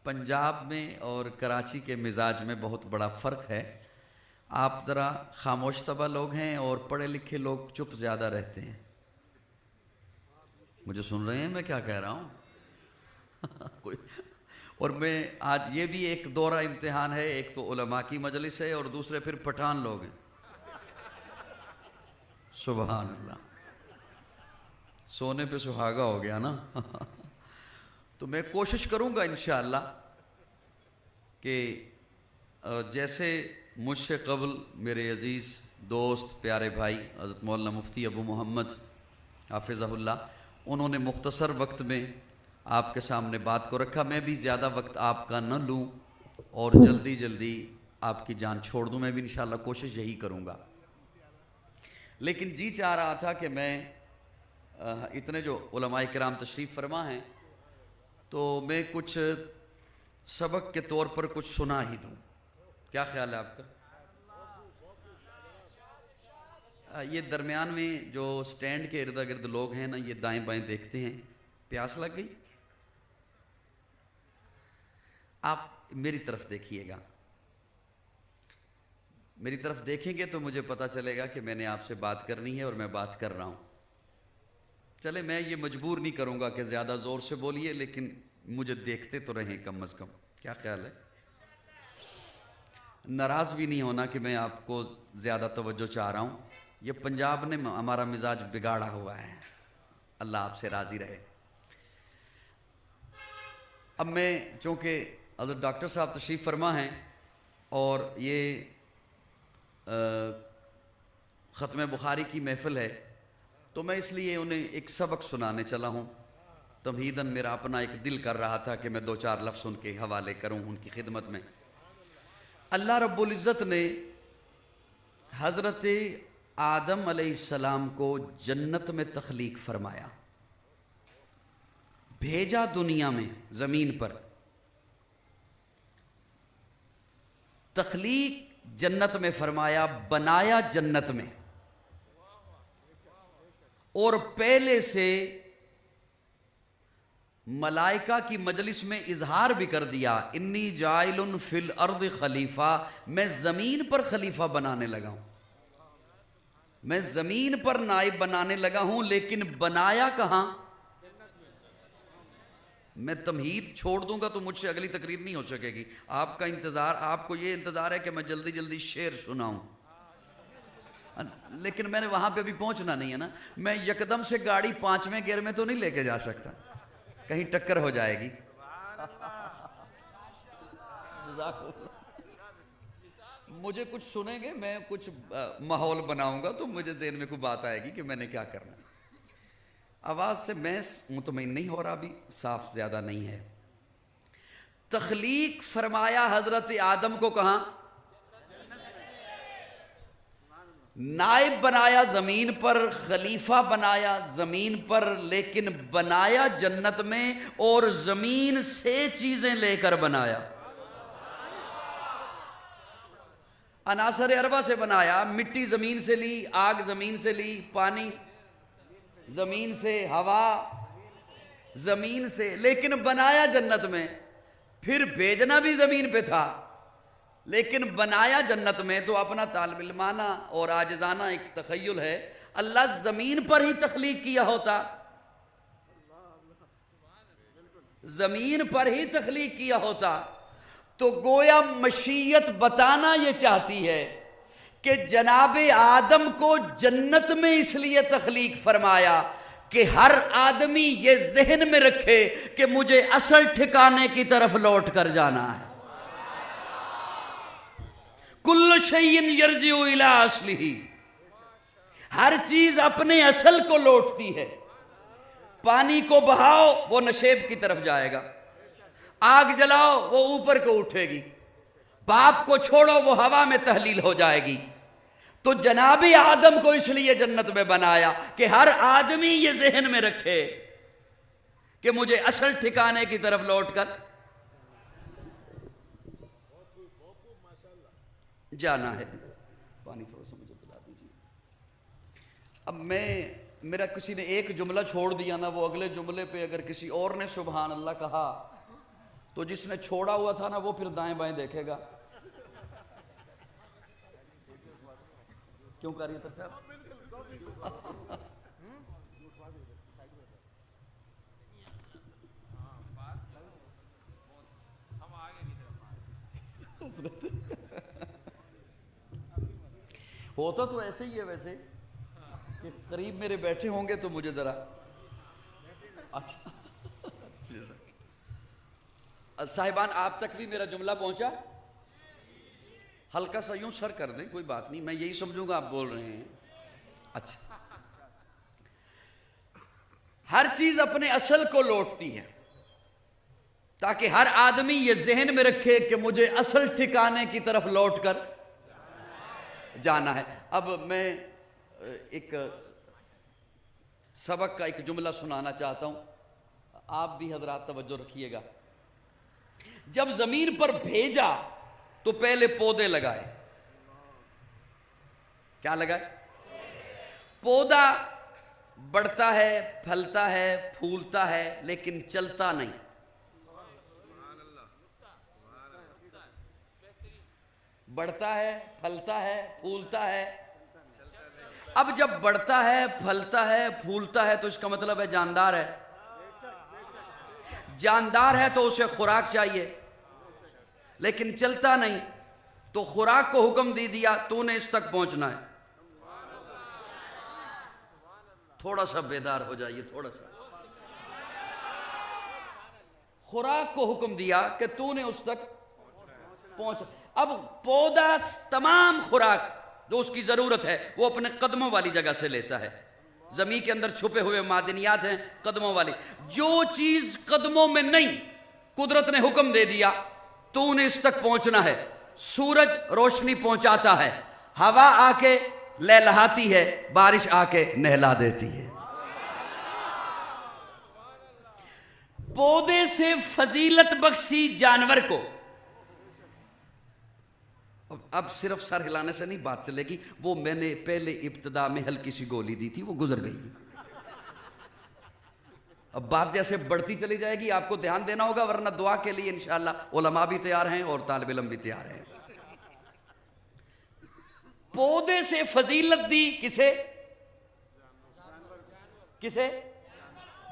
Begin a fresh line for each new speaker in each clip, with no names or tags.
پنجاب میں اور کراچی کے مزاج میں بہت بڑا فرق ہے. آپ ذرا خاموش طبع لوگ ہیں اور پڑھے لکھے لوگ چپ زیادہ رہتے ہیں. مجھے سن رہے ہیں میں کیا کہہ رہا ہوں؟ اور میں آج یہ بھی ایک دورہ امتحان ہے، ایک تو علماء کی مجلس ہے اور دوسرے پھر پٹھان لوگ ہیں. سبحان اللہ، سونے پہ سہاگا ہو گیا نا. تو میں کوشش کروں گا انشاءاللہ کہ جیسے مجھ سے قبل میرے عزیز دوست پیارے بھائی حضرت مولانا مفتی ابو محمد حافظہ اللہ، انہوں نے مختصر وقت میں آپ کے سامنے بات کو رکھا. میں بھی زیادہ وقت آپ کا نہ لوں اور جلدی آپ کی جان چھوڑ دوں. میں بھی انشاءاللہ کوشش یہی کروں گا. لیکن جی چاہ رہا تھا کہ میں اتنے جو علماء کرام تشریف فرما ہیں تو میں کچھ سبق کے طور پر کچھ سنا ہی دوں. کیا خیال ہے آپ کا؟ یہ درمیان میں جو سٹینڈ کے ارد گرد لوگ ہیں نا، یہ دائیں بائیں دیکھتے ہیں. پیاس لگ گئی؟ آپ میری طرف دیکھیے گا. میری طرف دیکھیں گے تو مجھے پتہ چلے گا کہ میں نے آپ سے بات کرنی ہے اور میں بات کر رہا ہوں. چلے میں یہ مجبور نہیں کروں گا کہ زیادہ زور سے بولیے، لیکن مجھے دیکھتے تو رہیں کم از کم. کیا خیال ہے؟ ناراض بھی نہیں ہونا کہ میں آپ کو زیادہ توجہ چاہ رہا ہوں. یہ پنجاب نے ہمارا مزاج بگاڑا ہوا ہے. اللہ آپ سے راضی رہے. اب میں چونکہ حضرت ڈاکٹر صاحب تشریف فرما ہیں اور یہ ختم بخاری کی محفل ہے تو میں اس لیے انہیں ایک سبق سنانے چلا ہوں. تمہیداً میرا اپنا ایک دل کر رہا تھا کہ میں دو چار لفظ ان کے حوالے کروں ان کی خدمت میں. اللہ رب العزت نے حضرت آدم علیہ السلام کو جنت میں تخلیق فرمایا، بھیجا دنیا میں زمین پر. تخلیق جنت میں فرمایا، بنایا جنت میں، اور پہلے سے ملائکہ کی مجلس میں اظہار بھی کر دیا، انی جائل فی الارض خلیفہ، میں زمین پر خلیفہ بنانے لگا ہوں، میں زمین پر نائب بنانے لگا ہوں. لیکن بنایا کہاں؟ میں تمہید چھوڑ دوں گا تو مجھ سے اگلی تقریر نہیں ہو سکے گی. آپ کا انتظار، آپ کو یہ انتظار ہے کہ میں جلدی شعر سناؤں، لیکن میں نے وہاں پہ ابھی پہنچنا نہیں ہے نا. میں یکدم سے گاڑی 5ویں گیئر میں تو نہیں لے کے جا سکتا، کہیں ٹکر ہو جائے گی. مجھے کچھ سنیں گے، میں کچھ ماحول بناؤں گا تو مجھے ذہن میں کوئی بات آئے گی کہ میں نے کیا کرنا. آواز سے میں مطمئن نہیں ہو رہا، بھی صاف زیادہ نہیں ہے. تخلیق فرمایا حضرت آدم کو کہاں؟ نائب بنایا زمین پر، خلیفہ بنایا زمین پر، لیکن بنایا جنت میں اور زمین سے چیزیں لے کر بنایا. عناصر اربع سے بنایا. مٹی زمین سے لی، آگ زمین سے لی، پانی زمین سے، ہوا زمین سے، لیکن بنایا جنت میں. پھر بھیجنا بھی زمین پہ تھا لیکن بنایا جنت میں. تو اپنا طالب علمانہ اور عاجزانہ ایک تخیل ہے، اللہ زمین پر ہی تخلیق کیا ہوتا، زمین پر ہی تخلیق کیا ہوتا تو گویا مشیت بتانا یہ چاہتی ہے کہ جناب آدم کو جنت میں اس لیے تخلیق فرمایا کہ ہر آدمی یہ ذہن میں رکھے کہ مجھے اصل ٹھکانے کی طرف لوٹ کر جانا ہے. کل شیء یرجع الی اصلہ، ہر چیز اپنے اصل کو لوٹتی ہے. پانی کو بہاؤ وہ نشیب کی طرف جائے گا، آگ جلاؤ وہ اوپر کو اٹھے گی، باپ کو چھوڑو وہ ہوا میں تحلیل ہو جائے گی. تو جناب آدم کو اس لیے جنت میں بنایا کہ ہر آدمی یہ ذہن میں رکھے کہ مجھے اصل ٹھکانے کی طرف لوٹ کر جانا ہے. پانی تھوڑا سا مجھے پلا دیجیے. اب میرا کسی نے ایک جملہ چھوڑ دیا نا، وہ اگلے جملے پہ اگر کسی اور نے سبحان اللہ کہا تو جس نے چھوڑا ہوا تھا نا وہ پھر دائیں بائیں دیکھے گا. کیوں کر رہی ہے تر صاحب؟ ہوتا تو ایسے ہی ہے ویسے کہ قریب میرے بیٹھے ہوں گے تو مجھے ذرا اچھا صاحبان آپ تک بھی میرا جملہ پہنچا؟ ہلکا سا یوں سر کر دیں، کوئی بات نہیں، میں یہی سمجھوں گا آپ بول رہے ہیں. اچھا، ہر چیز اپنے اصل کو لوٹتی ہے تاکہ ہر آدمی یہ ذہن میں رکھے کہ مجھے اصل ٹھکانے کی طرف لوٹ کر جانا ہے. اب میں ایک سبق کا ایک جملہ سنانا چاہتا ہوں، آپ بھی حضرات توجہ رکھیے گا. جب زمین پر بھیجا تو پہلے پودے لگائے. کیا لگائے؟ پودا بڑھتا ہے، پھلتا ہے، پھولتا ہے، لیکن چلتا نہیں. بڑھتا ہے، پھلتا ہے، پھولتا ہے. اب جب بڑھتا ہے، پھلتا ہے، پھولتا ہے تو اس کا مطلب ہے جاندار ہے. جاندار ہے تو اسے خوراک چاہیے، لیکن چلتا نہیں تو خوراک کو حکم دے دیا تو نے اس تک پہنچنا ہے. تھوڑا سا بیدار ہو جائیے، تھوڑا سا. خوراک کو حکم دیا کہ تو نے اس تک پہنچ. اب پودا تمام خوراک جو اس کی ضرورت ہے وہ اپنے قدموں والی جگہ سے لیتا ہے. زمین کے اندر چھپے ہوئے معدنیات ہیں قدموں والی. جو چیز قدموں میں نہیں، قدرت نے حکم دے دیا تو نے اس تک پہنچنا ہے. سورج روشنی پہنچاتا ہے، ہوا آ کے لہلاتی ہے، بارش آ کے نہلا دیتی ہے. پودے سے فضیلت بخشی جانور کو. اب صرف سر ہلانے سے نہیں بات چلے گی، وہ میں نے پہلے ابتدا میں ہلکی سی گولی دی تھی، وہ گزر گئی. اب بات جیسے بڑھتی چلی جائے گی آپ کو دھیان دینا ہوگا، ورنہ دعا کے لیے انشاءاللہ علماء بھی تیار ہیں اور طالب علم بھی تیار ہیں. پودے سے فضیلت دی کسے؟ کسے؟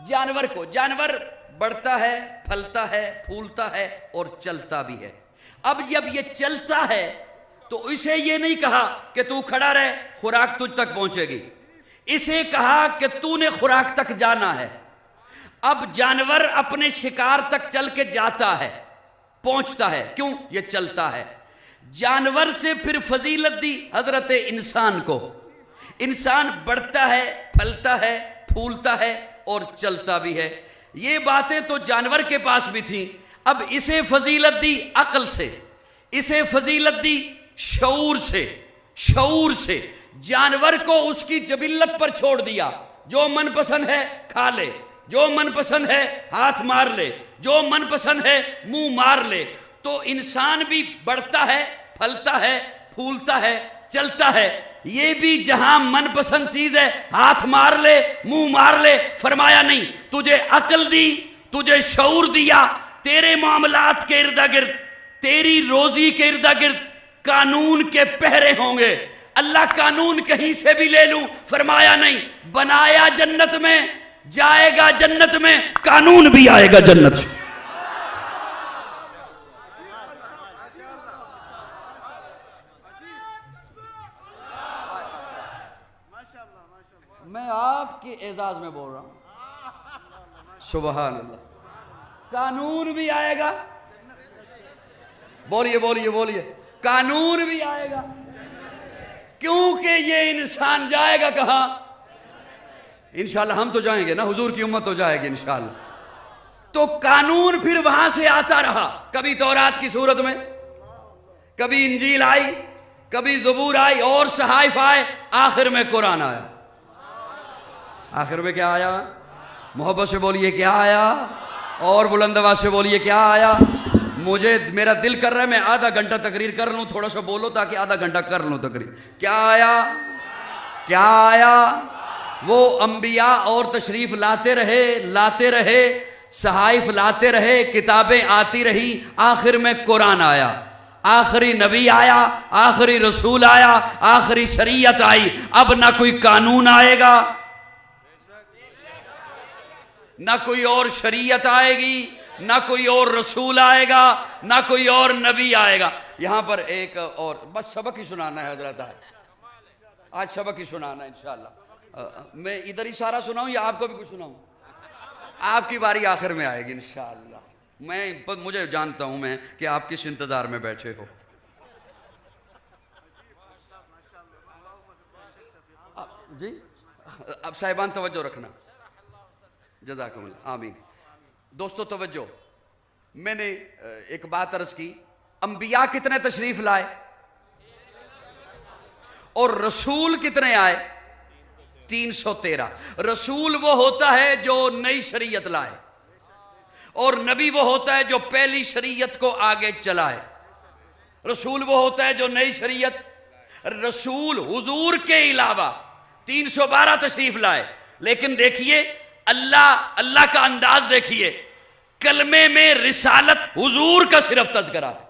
جانور کو. جانور بڑھتا ہے، پھلتا ہے، پھولتا ہے اور چلتا بھی ہے. اب جب یہ چلتا ہے تو اسے یہ نہیں کہا کہ تو کھڑا رہ، خوراک تجھ تک پہنچے گی. اسے کہا کہ تو نے خوراک تک جانا ہے. اب جانور اپنے شکار تک چل کے جاتا ہے، پہنچتا ہے. کیوں؟ یہ چلتا ہے. جانور سے پھر فضیلت دی حضرت انسان کو. انسان بڑھتا ہے، پھلتا ہے، پھولتا ہے اور چلتا بھی ہے. یہ باتیں تو جانور کے پاس بھی تھیں. اب اسے فضیلت دی عقل سے، اسے فضیلت دی شعور سے. شعور سے جانور کو اس کی جبلت پر چھوڑ دیا. جو من پسند ہے کھا لے، جو من پسند ہے ہاتھ مار لے، جو من پسند ہے منہ مار لے. تو انسان بھی بڑھتا ہے، پھلتا ہے، پھولتا ہے، چلتا ہے. یہ بھی جہاں من پسند چیز ہے ہاتھ مار لے، منہ مار لے. فرمایا نہیں، تجھے عقل دی، تجھے شعور دیا. تیرے معاملات کے ارد گرد، تیری روزی کے ارد گرد قانون کے پہرے ہوں گے. اللہ قانون کہیں سے بھی لے لوں، فرمایا نہیں. بنایا جنت میں، جائے گا جنت میں، قانون بھی آئے گا جنت سے. میں آپ کے اعزاز میں بول رہا ہوں. سبحان اللہ. قانون بھی آئے گا. بولیے بولیے بولیے. قانون بھی آئے گا، کیونکہ یہ انسان جائے گا کہاں؟ انشاءاللہ ہم تو جائیں گے نا، حضور کی امت تو جائے گی انشاءاللہ. تو قانون پھر وہاں سے آتا رہا. کبھی تورات کی صورت میں، کبھی انجیل آئی، کبھی زبور آئی اور صحائف آئے، آخر میں قرآن آیا. آخر میں کیا آیا؟ محبت سے بولیے کیا آیا؟ اور بلند آواز سے بولیے کیا آیا؟ مجھے میرا دل کر رہا ہے میں آدھا گھنٹہ تقریر کر لوں. تھوڑا سا بولو تاکہ آدھا گھنٹہ کر لوں تقریر. کیا آیا؟ کیا آیا؟ وہ انبیاء اور تشریف لاتے رہے، لاتے رہے. صحائف لاتے رہے, کتابیں آتی رہی, آخر میں قرآن آیا, آخری نبی آیا, آخری رسول آیا, آخری شریعت آئی. اب نہ کوئی قانون آئے گا, نہ کوئی اور شریعت آئے گی, نہ کوئی اور رسول آئے گا, نہ کوئی اور نبی آئے گا. یہاں پر ایک اور بس سبق ہی سنانا ہے حضرت, آج سبق ہی سنانا ہے انشاءاللہ. میں ادھر ہی سارا سناؤں یا آپ کو بھی کچھ سناؤں؟ آپ کی باری آخر میں آئے گی انشاءاللہ. مجھے جانتا ہوں میں کہ آپ کس انتظار میں بیٹھے ہو. جی اب صاحبان توجہ رکھنا, جزاکم اللہ, آمین. دوستو توجہ, میں نے ایک بات عرض کی, انبیاء کتنے تشریف لائے اور رسول کتنے آئے؟ 313. رسول وہ ہوتا ہے جو نئی شریعت لائے, اور نبی وہ ہوتا ہے جو پہلی شریعت کو آگے چلائے. رسول وہ ہوتا ہے جو نئی شریعت. رسول حضور کے علاوہ 312 تشریف لائے, لیکن دیکھیے اللہ کا انداز دیکھیے, کلمے میں رسالت حضور کا صرف تذکرہ ہے.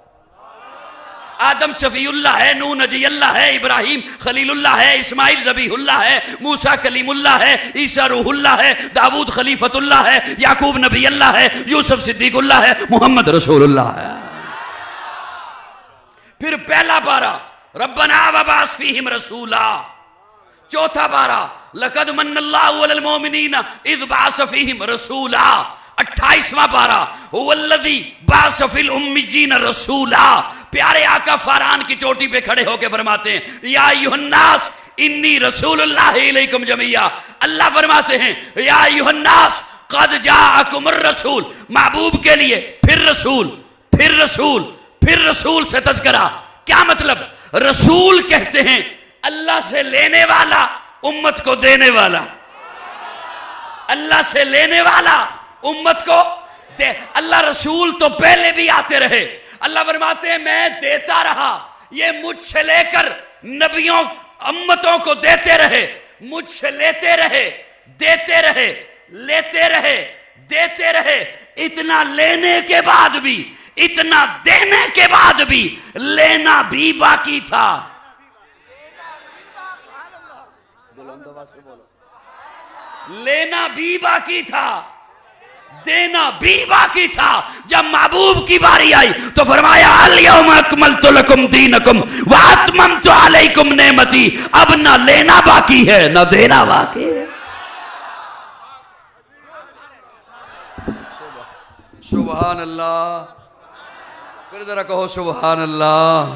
آدم شفیع اللہ ہے, نوح نجی اللہ ہے, ابراہیم خلیل اللہ ہے, اسماعیل ذبیح اللہ ہے, موسیٰ کلیم اللہ ہے, عیسیٰ روح اللہ ہے, داؤد خلیفت اللہ ہے, یعقوب نبی اللہ ہے, یوسف صدیق اللہ ہے, محمد رسول اللہ ہے. پھر پہلا پارہ ربنا وبعث فیہم رسولا, چوتھا پارہ لقد من اللہ علی المؤمنین اذ بعث فیہم رسولا, 28واں پارہ هو الذی بعث فی الامیین رسولا. پیارے آقا فاران کی چوٹی پہ کھڑے ہو کے فرماتے ہیں یا ایھا الناس انی رسول اللہ علیکم جمیعا. اللہ فرماتے ہیں یا ایھا الناس قد جاءکم الرسول, محبوب کے لیے پھر رسول, پھر رسول, پھر رسول سے تذکرہ. کیا مطلب؟ رسول کہتے ہیں اللہ سے لینے والا, امت کو دینے والا. اللہ سے لینے والا, امت کو دے. اللہ رسول تو پہلے بھی آتے رہے. اللہ فرماتے ہیں میں دیتا رہا, یہ مجھ سے لے کر نبیوں امتوں کو دیتے رہے, مجھ سے لیتے رہے, دیتے رہے, لیتے رہے, دیتے رہے. اتنا لینے کے بعد بھی, اتنا دینے کے بعد بھی لینا بھی باقی تھا. لینا بھی باقی تھا, دینا بھی باقی تھا. جب محبوب کی باری آئی تو فرمایا الیوم اکملت لکم دینکم واتممت علیکم نعمتی. اب نہ لینا باقی ہے نہ دینا باقی ہے. سبحان اللہ. پھر ذرا کہو سبحان اللہ,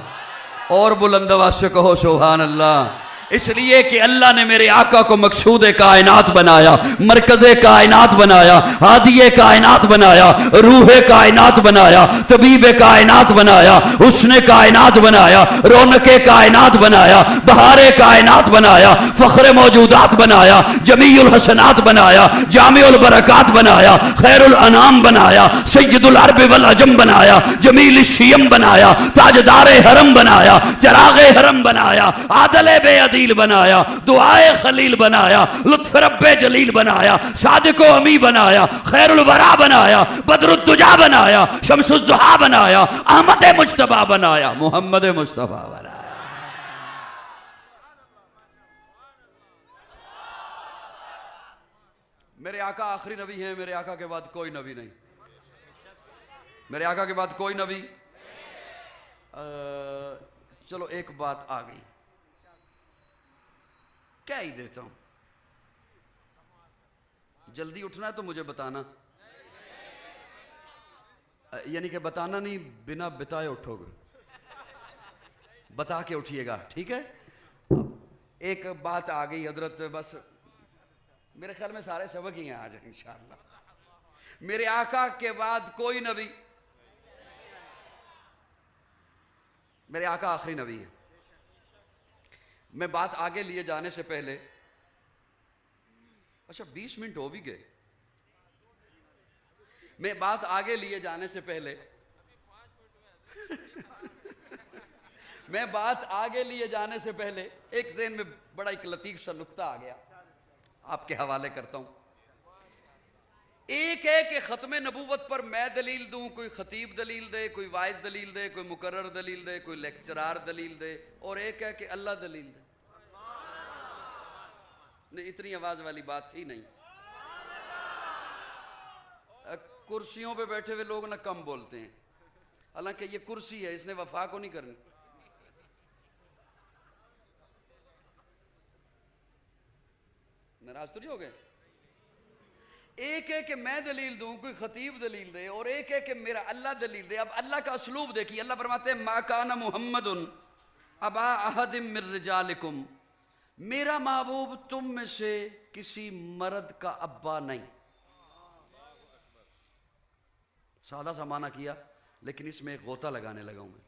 اور بلند آواز سے کہو سبحان اللہ. اس لیے کہ اللہ نے میرے آقا کو مقصود کائنات بنایا, مرکز کائنات بنایا, ہادی کائنات بنایا, روح کائنات بنایا, طبیب کائنات بنایا, حسن کائنات بنایا, رونق کائنات بنایا, بہار کائنات بنایا, فخر موجودات بنایا, جمیع الحسنات بنایا, جامع البرکات بنایا, خیر الانام بنایا, سید العرب والعجم بنایا, جمیل الشیم بنایا, تاجدار حرم بنایا, چراغ حرم بنایا, عادل بے عدیل بنایا, دعائے خلیل بنایا, لطف رب جلیل بنایا, صادق و امی بنایا, خیر الورا بنایا, بدر الدجا بنایا, شمس الضحا بنایا, احمد مجتبی بنایا, محمد مصطفیٰ بنایا. میرے آقا آخری نبی ہیں, میرے آقا کے بعد کوئی نبی نہیں, میرے آقا کے بعد کوئی نبی. چلو ایک بات آ گئی, کیا ہی دیتا ہوں, جلدی اٹھنا ہے تو مجھے بتانا, یعنی کہ بتانا نہیں, بنا بتائے اٹھو گے, بتا کے اٹھیے گا, ٹھیک ہے. ایک بات آ گئی حضرت, بس میرے خیال میں سارے سبق ہی ہیں آج انشاءاللہ. میرے آقا کے بعد کوئی نبی, میرے آقا آخری نبی ہیں. میں بات آگے لیے جانے سے پہلے, اچھا 20 منٹ ہو بھی گئے, میں بات آگے لیے جانے سے پہلے میں بات آگے لیے جانے سے پہلے ایک ذہن میں بڑا ایک لطیف سا نکتہ آ گیا, آپ کے حوالے کرتا ہوں. ایک ہے کہ ختم نبوت پر میں دلیل دوں، کوئی خطیب دلیل دے، کوئی وائز دلیل دے، کوئی مقرر دلیل دے، کوئی لیکچرار دلیل دے، اور ایک ہے کہ اللہ دلیل دے۔ نہیں، اتنی آواز والی بات تھی نہیں۔ کرسیوں پہ بیٹھے ہوئے لوگ نہ کم بولتے ہیں، حالانکہ یہ کرسی ہے، اس نے وفا کو نہیں کرنی۔ ناراض تو نہیں ہو گئے؟ ایک ہے کہ میں دلیل دوں، کوئی خطیب دلیل دے، اور ایک ہے کہ میرا اللہ دلیل دے۔ اب اللہ کا اسلوب دیکھیے، اللہ فرماتے ہیں ما کان محمد ابا احد من رجالکم، میرا محبوب تم میں سے کسی مرد کا ابا نہیں۔ سادہ سا معنی کیا، لیکن اس میں ایک غوطہ لگانے لگا ہوں میں۔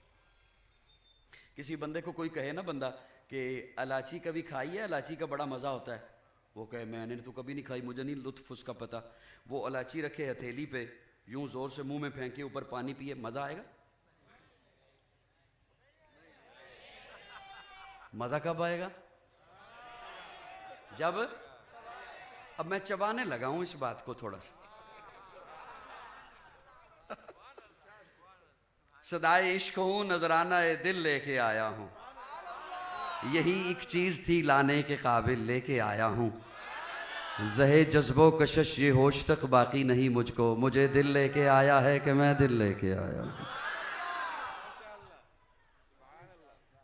کسی بندے کو کوئی کہے نا بندہ کہ الائچی کبھی کھائی ہے، الائچی کا بڑا مزہ ہوتا ہے، وہ کہے میں نے تو کبھی نہیں کھائی، مجھے نہیں لطف اس کا پتہ۔ وہ الائچی رکھے ہتھیلی پہ، یوں زور سے منہ میں پھینکے، اوپر پانی پیے، مزہ آئے گا؟ مزہ کب آئے گا؟ جب، اب میں چبانے لگا ہوں اس بات کو تھوڑا سا۔ صدائے عشق ہوں، نذرانہ دل لے کے آیا ہوں، یہی ایک چیز تھی لانے کے قابل لے کے آیا ہوں، زہے جذب و کشش یہ ہوش تک باقی نہیں مجھ کو، مجھے دل لے کے آیا ہے کہ میں دل لے کے آیا ہوں۔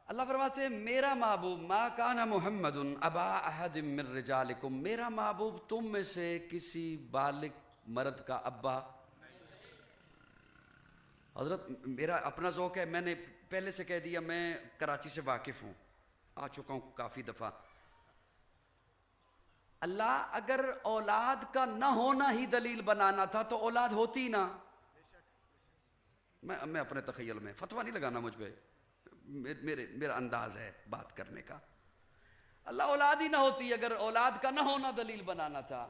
اللہ فرماتے ہیں میرا محبوب ما کان محمد ابا احد من رجالکم، میرا محبوب تم میں سے کسی بالغ مرد کا ابا۔ حضرت میرا اپنا ذوق ہے، میں نے پہلے سے کہہ دیا میں کراچی سے واقف ہوں، آ چکا ہوں کافی دفعہ۔ اللہ اگر اولاد کا نہ ہونا ہی دلیل بنانا تھا تو اولاد ہوتی نہ۔ میں اپنے تخیل میں فتویٰ نہیں لگانا مجھ پہ، میرا انداز ہے بات کرنے کا۔ اللہ اولاد ہی نہ ہوتی، اگر اولاد کا نہ ہونا دلیل بنانا تھا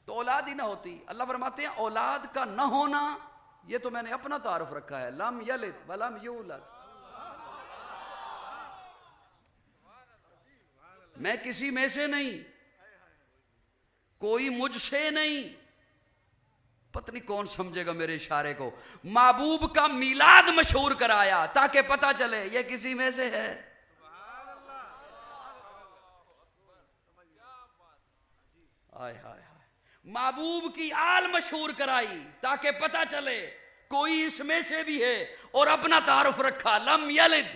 تو اولاد ہی نہ ہوتی۔ اللہ فرماتے ہیں اولاد کا نہ ہونا، یہ تو میں نے اپنا تعارف رکھا ہے، لم یلد ولم یولد، میں کسی میں سے نہیں، کوئی مجھ سے نہیں۔ پتہ نہیں کون سمجھے گا میرے اشارے کو۔ محبوب کا میلاد مشہور کرایا تاکہ پتہ چلے یہ کسی میں سے ہے۔ آئے ہائے ہائے، محبوب کی آل مشہور کرائی تاکہ پتہ چلے کوئی اس میں سے بھی ہے، اور اپنا تعارف رکھا لم یلد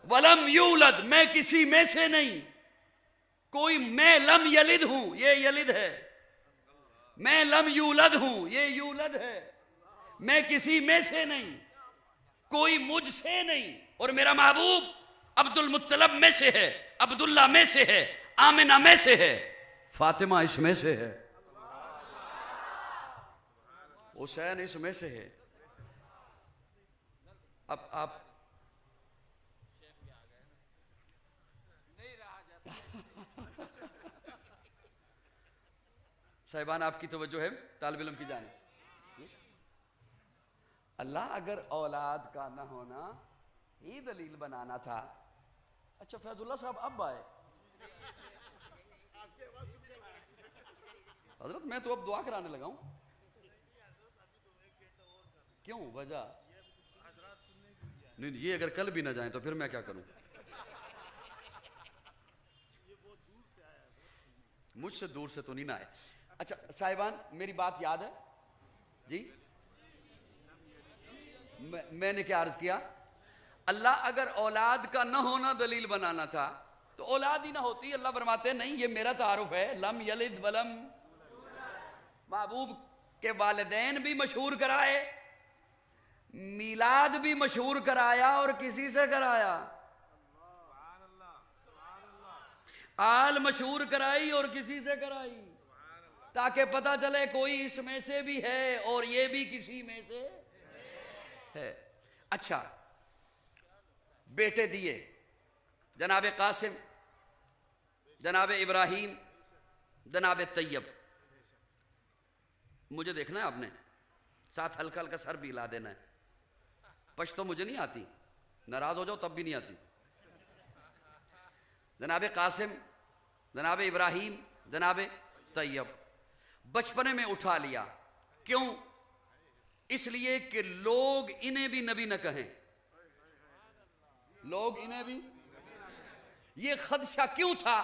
ولم یولد، میں کسی میں سے نہیں، کوئی میں لم یلد ہوں یہ یلد ہے، میں لم یولد ہوں یہ یولد ہے، میں کسی میں سے نہیں، کوئی مجھ سے نہیں، اور میرا محبوب عبد المطلب میں سے ہے، عبداللہ میں سے ہے، آمنہ میں سے ہے، فاطمہ اس میں سے ہے، حسین اس میں سے ہے۔ اب آپ صاحبان آپ کی توجہ ہے طالب علم کی جانب۔ اللہ اگر اولاد کا نہ ہونا ہی دلیل بنانا تھا، اچھا فیض اللہ صاحب اب آئے، حضرت میں تو اب دعا کرانے لگا ہوں، کیوں وجہ؟ نہیں یہ اگر کل بھی نہ جائیں تو پھر میں کیا کروں؟ مجھ سے دور سے تو نہیں نہ آئے۔ اچھا صاحبان میری بات یاد ہے جی؟ میں نے کیا عرض کیا؟ اللہ اگر اولاد کا نہ ہونا دلیل بنانا تھا تو اولاد ہی نہ ہوتی۔ اللہ فرماتے ہیں نہیں، یہ میرا تعارف ہے، لم یلد ولم۔ محبوب کے والدین بھی مشہور کرائے، میلاد بھی مشہور کرایا، اور کسی سے کرایا؟ آل مشہور کرائی اور کسی سے کرائی، تاکہ پتہ چلے کوئی اس میں سے بھی ہے اور یہ بھی کسی میں سے ہے۔ اچھا بیٹے دیے، جناب قاسم، جناب ابراہیم، جناب طیب۔ مجھے دیکھنا ہے آپ نے، ساتھ ہلکا ہلکا سر بھی ہلا دینا ہے۔ پشتو مجھے نہیں آتی، ناراض ہو جاؤ تب بھی نہیں آتی۔ جناب قاسم، جناب ابراہیم، جناب طیب، بچپنے میں اٹھا لیا. کیوں؟ اس لیے کہ لوگ انہیں بھی نبی نہ کہیں. لوگ انہیں بھی. یہ خدشہ کیوں تھا؟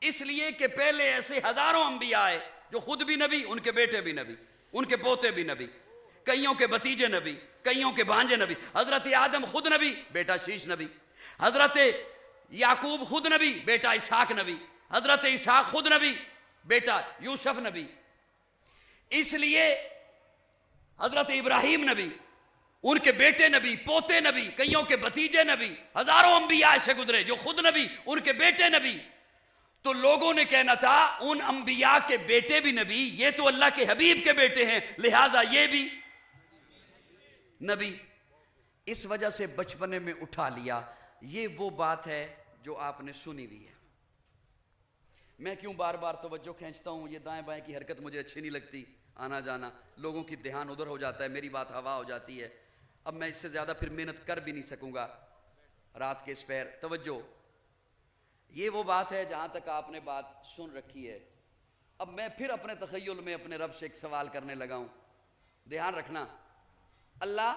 اس لیے کہ پہلے ایسے ہزاروں انبیاء آئے جو خود بھی نبی، ان کے بیٹے بھی نبی، ان کے پوتے بھی نبی، کئیوں کے بتیجے نبی، کئیوں کے بھانجے نبی. حضرت آدم خود نبی، بیٹا شیش نبی. حضرت یعقوب خود نبی، بیٹا اسحاق نبی. حضرت اسحاق خود نبی، بیٹا یوسف نبی. اس لیے حضرت ابراہیم نبی، ان کے بیٹے نبی، پوتے نبی، کئیوں کے بتیجے نبی. ہزاروں انبیاء سے گزرے جو خود نبی، ان کے بیٹے نبی. تو لوگوں نے کہنا تھا ان انبیاء کے بیٹے بھی نبی، یہ تو اللہ کے حبیب کے بیٹے ہیں، لہٰذا یہ بھی نبی. اس وجہ سے بچپنے میں اٹھا لیا. یہ وہ بات ہے جو آپ نے سنی ہوئی ہے. میں کیوں بار بار توجہ کھینچتا ہوں؟ یہ دائیں بائیں کی حرکت مجھے اچھی نہیں لگتی، آنا جانا، لوگوں کی دھیان ادھر ہو جاتا ہے، میری بات ہوا ہو جاتی ہے. اب میں اس سے زیادہ پھر محنت کر بھی نہیں سکوں گا رات کے اس پیر. توجہ، یہ وہ بات ہے جہاں تک آپ نے بات سن رکھی ہے. اب میں پھر اپنے تخیل میں اپنے رب سے ایک سوال کرنے لگا ہوں. دھیان رکھنا. اللہ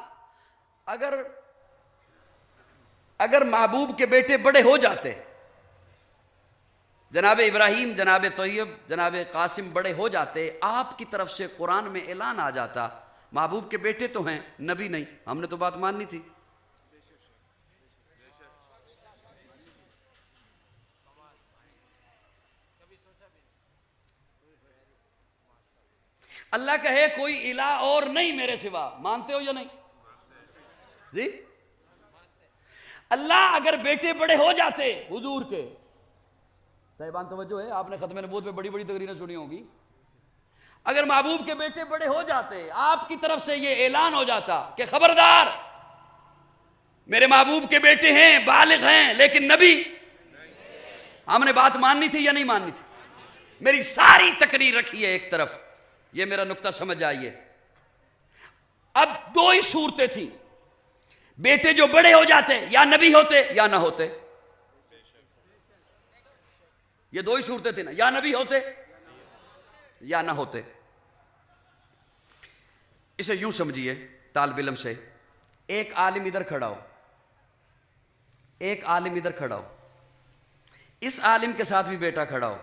اگر محبوب کے بیٹے بڑے ہو جاتے، جناب ابراہیم، جناب طیب، جناب قاسم بڑے ہو جاتے، آپ کی طرف سے قرآن میں اعلان آ جاتا محبوب کے بیٹے تو ہیں، نبی نہیں، ہم نے تو بات ماننی تھی. اللہ کہے کوئی الہ اور نہیں میرے سوا، مانتے ہو یا نہیں؟ جی، اللہ اگر بیٹے بڑے ہو جاتے حضور کے، صاحبان توجہ ہے، آپ نے ختم نبوت پہ بڑی بڑی تقریریں سنی ہوں گی. اگر محبوب کے بیٹے بڑے ہو جاتے، آپ کی طرف سے یہ اعلان ہو جاتا کہ خبردار میرے محبوب کے بیٹے ہیں، بالغ ہیں، لیکن نبی. ہم نے بات ماننی تھی یا نہیں ماننی تھی؟ میری ساری تقریر رکھی ہے ایک طرف، یہ میرا نقطہ سمجھ آئیے. اب دو ہی صورتیں تھیں، بیٹے جو بڑے ہو جاتے یا نبی ہوتے یا نہ ہوتے. یہ دو ہی صورتیں تھیں نا، یا نبی ہوتے یا نہ ہوتے. اسے یوں سمجھیے طالب علم سے، ایک عالم ادھر کھڑا ہو، ایک عالم ادھر کھڑا ہو، اس عالم کے ساتھ بھی بیٹا کھڑا ہو،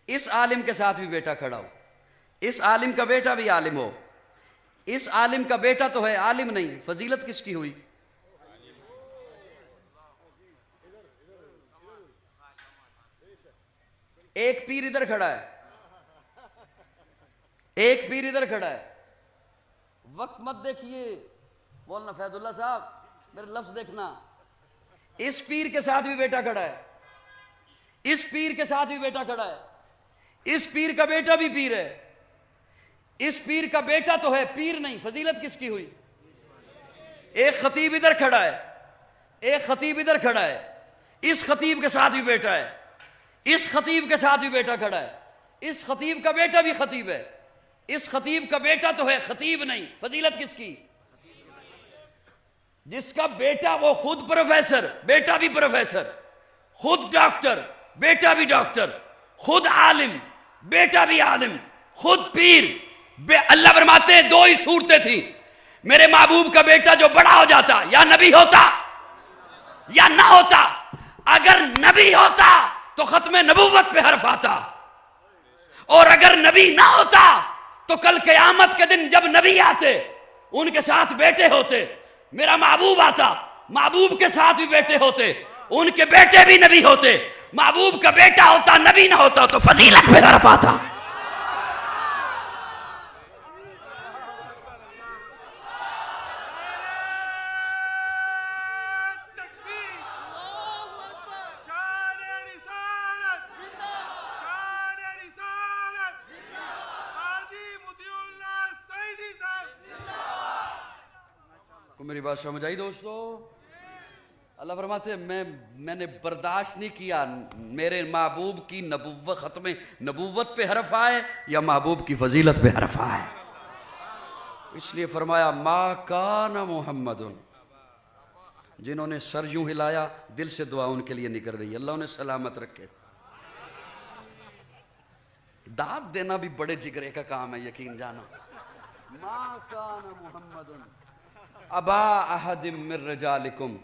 اس عالم کے ساتھ بھی بیٹا کھڑا ہو، اس عالم کا بیٹا بھی عالم ہو، اس عالم کا بیٹا تو ہے عالم نہیں، فضیلت کس کی ہوئی؟ ایک پیر ادھر کھڑا ہے، ایک پیر ادھر کھڑا ہے. وقت مت دیکھیے مولانا فیض اللہ صاحب، میرے لفظ دیکھنا. اس پیر کے ساتھ بھی بیٹا کھڑا ہے، اس پیر کے ساتھ بھی بیٹا کھڑا ہے، اس پیر کا بیٹا بھی پیر ہے، اس پیر کا بیٹا تو ہے پیر نہیں، فضیلت کس کی ہوئی؟ ایک خطیب ادھر کھڑا ہے، ایک خطیب ادھر کھڑا ہے، اس خطیب کے ساتھ بھی بیٹا ہے، اس خطیب کے ساتھ بھی بیٹا کھڑا ہے، اس خطیب کا بیٹا بھی خطیب ہے، اس خطیب کا بیٹا تو ہے خطیب نہیں، فضیلت کس کی؟ جس کا بیٹا وہ خود پروفیسر، بیٹا بھی پروفیسر، خود ڈاکٹر، بیٹا بھی ڈاکٹر، خود عالم، بیٹا بھی عالم، خود پیر. اللہ فرماتے ہیں دو ہی صورتیں تھیں، میرے محبوب کا بیٹا جو بڑا ہو جاتا یا نبی ہوتا یا نہ ہوتا. اگر نبی ہوتا تو ختم نبوت پہ حرف آتا، اور اگر نبی نہ ہوتا تو کل قیامت کے دن جب نبی آتے ان کے ساتھ بیٹے ہوتے، میرا محبوب آتا، محبوب کے ساتھ بھی بیٹے ہوتے، ان کے بیٹے بھی نبی ہوتے. محبوب کا بیٹا ہوتا نبی نہ ہوتا تو فضیلت پہ حرف آتا. میری بات سمجھ آئی دوستو؟ اللہ فرماتے ہیں میں نے برداشت نہیں کیا میرے محبوب کی نبوت ختم نبوت پہ حرف آئے یا محبوب کی فضیلت پہ حرف آئے. اس لیے فرمایا ما کان محمد. جنہوں نے سر یوں ہلایا دل سے دعا ان کے لیے نکل رہی ہے، اللہ انہیں سلامت رکھے. داد دینا بھی بڑے جگرے کا کام ہے، یقین جانا. ما کان محمد ابا احد من رجالکم.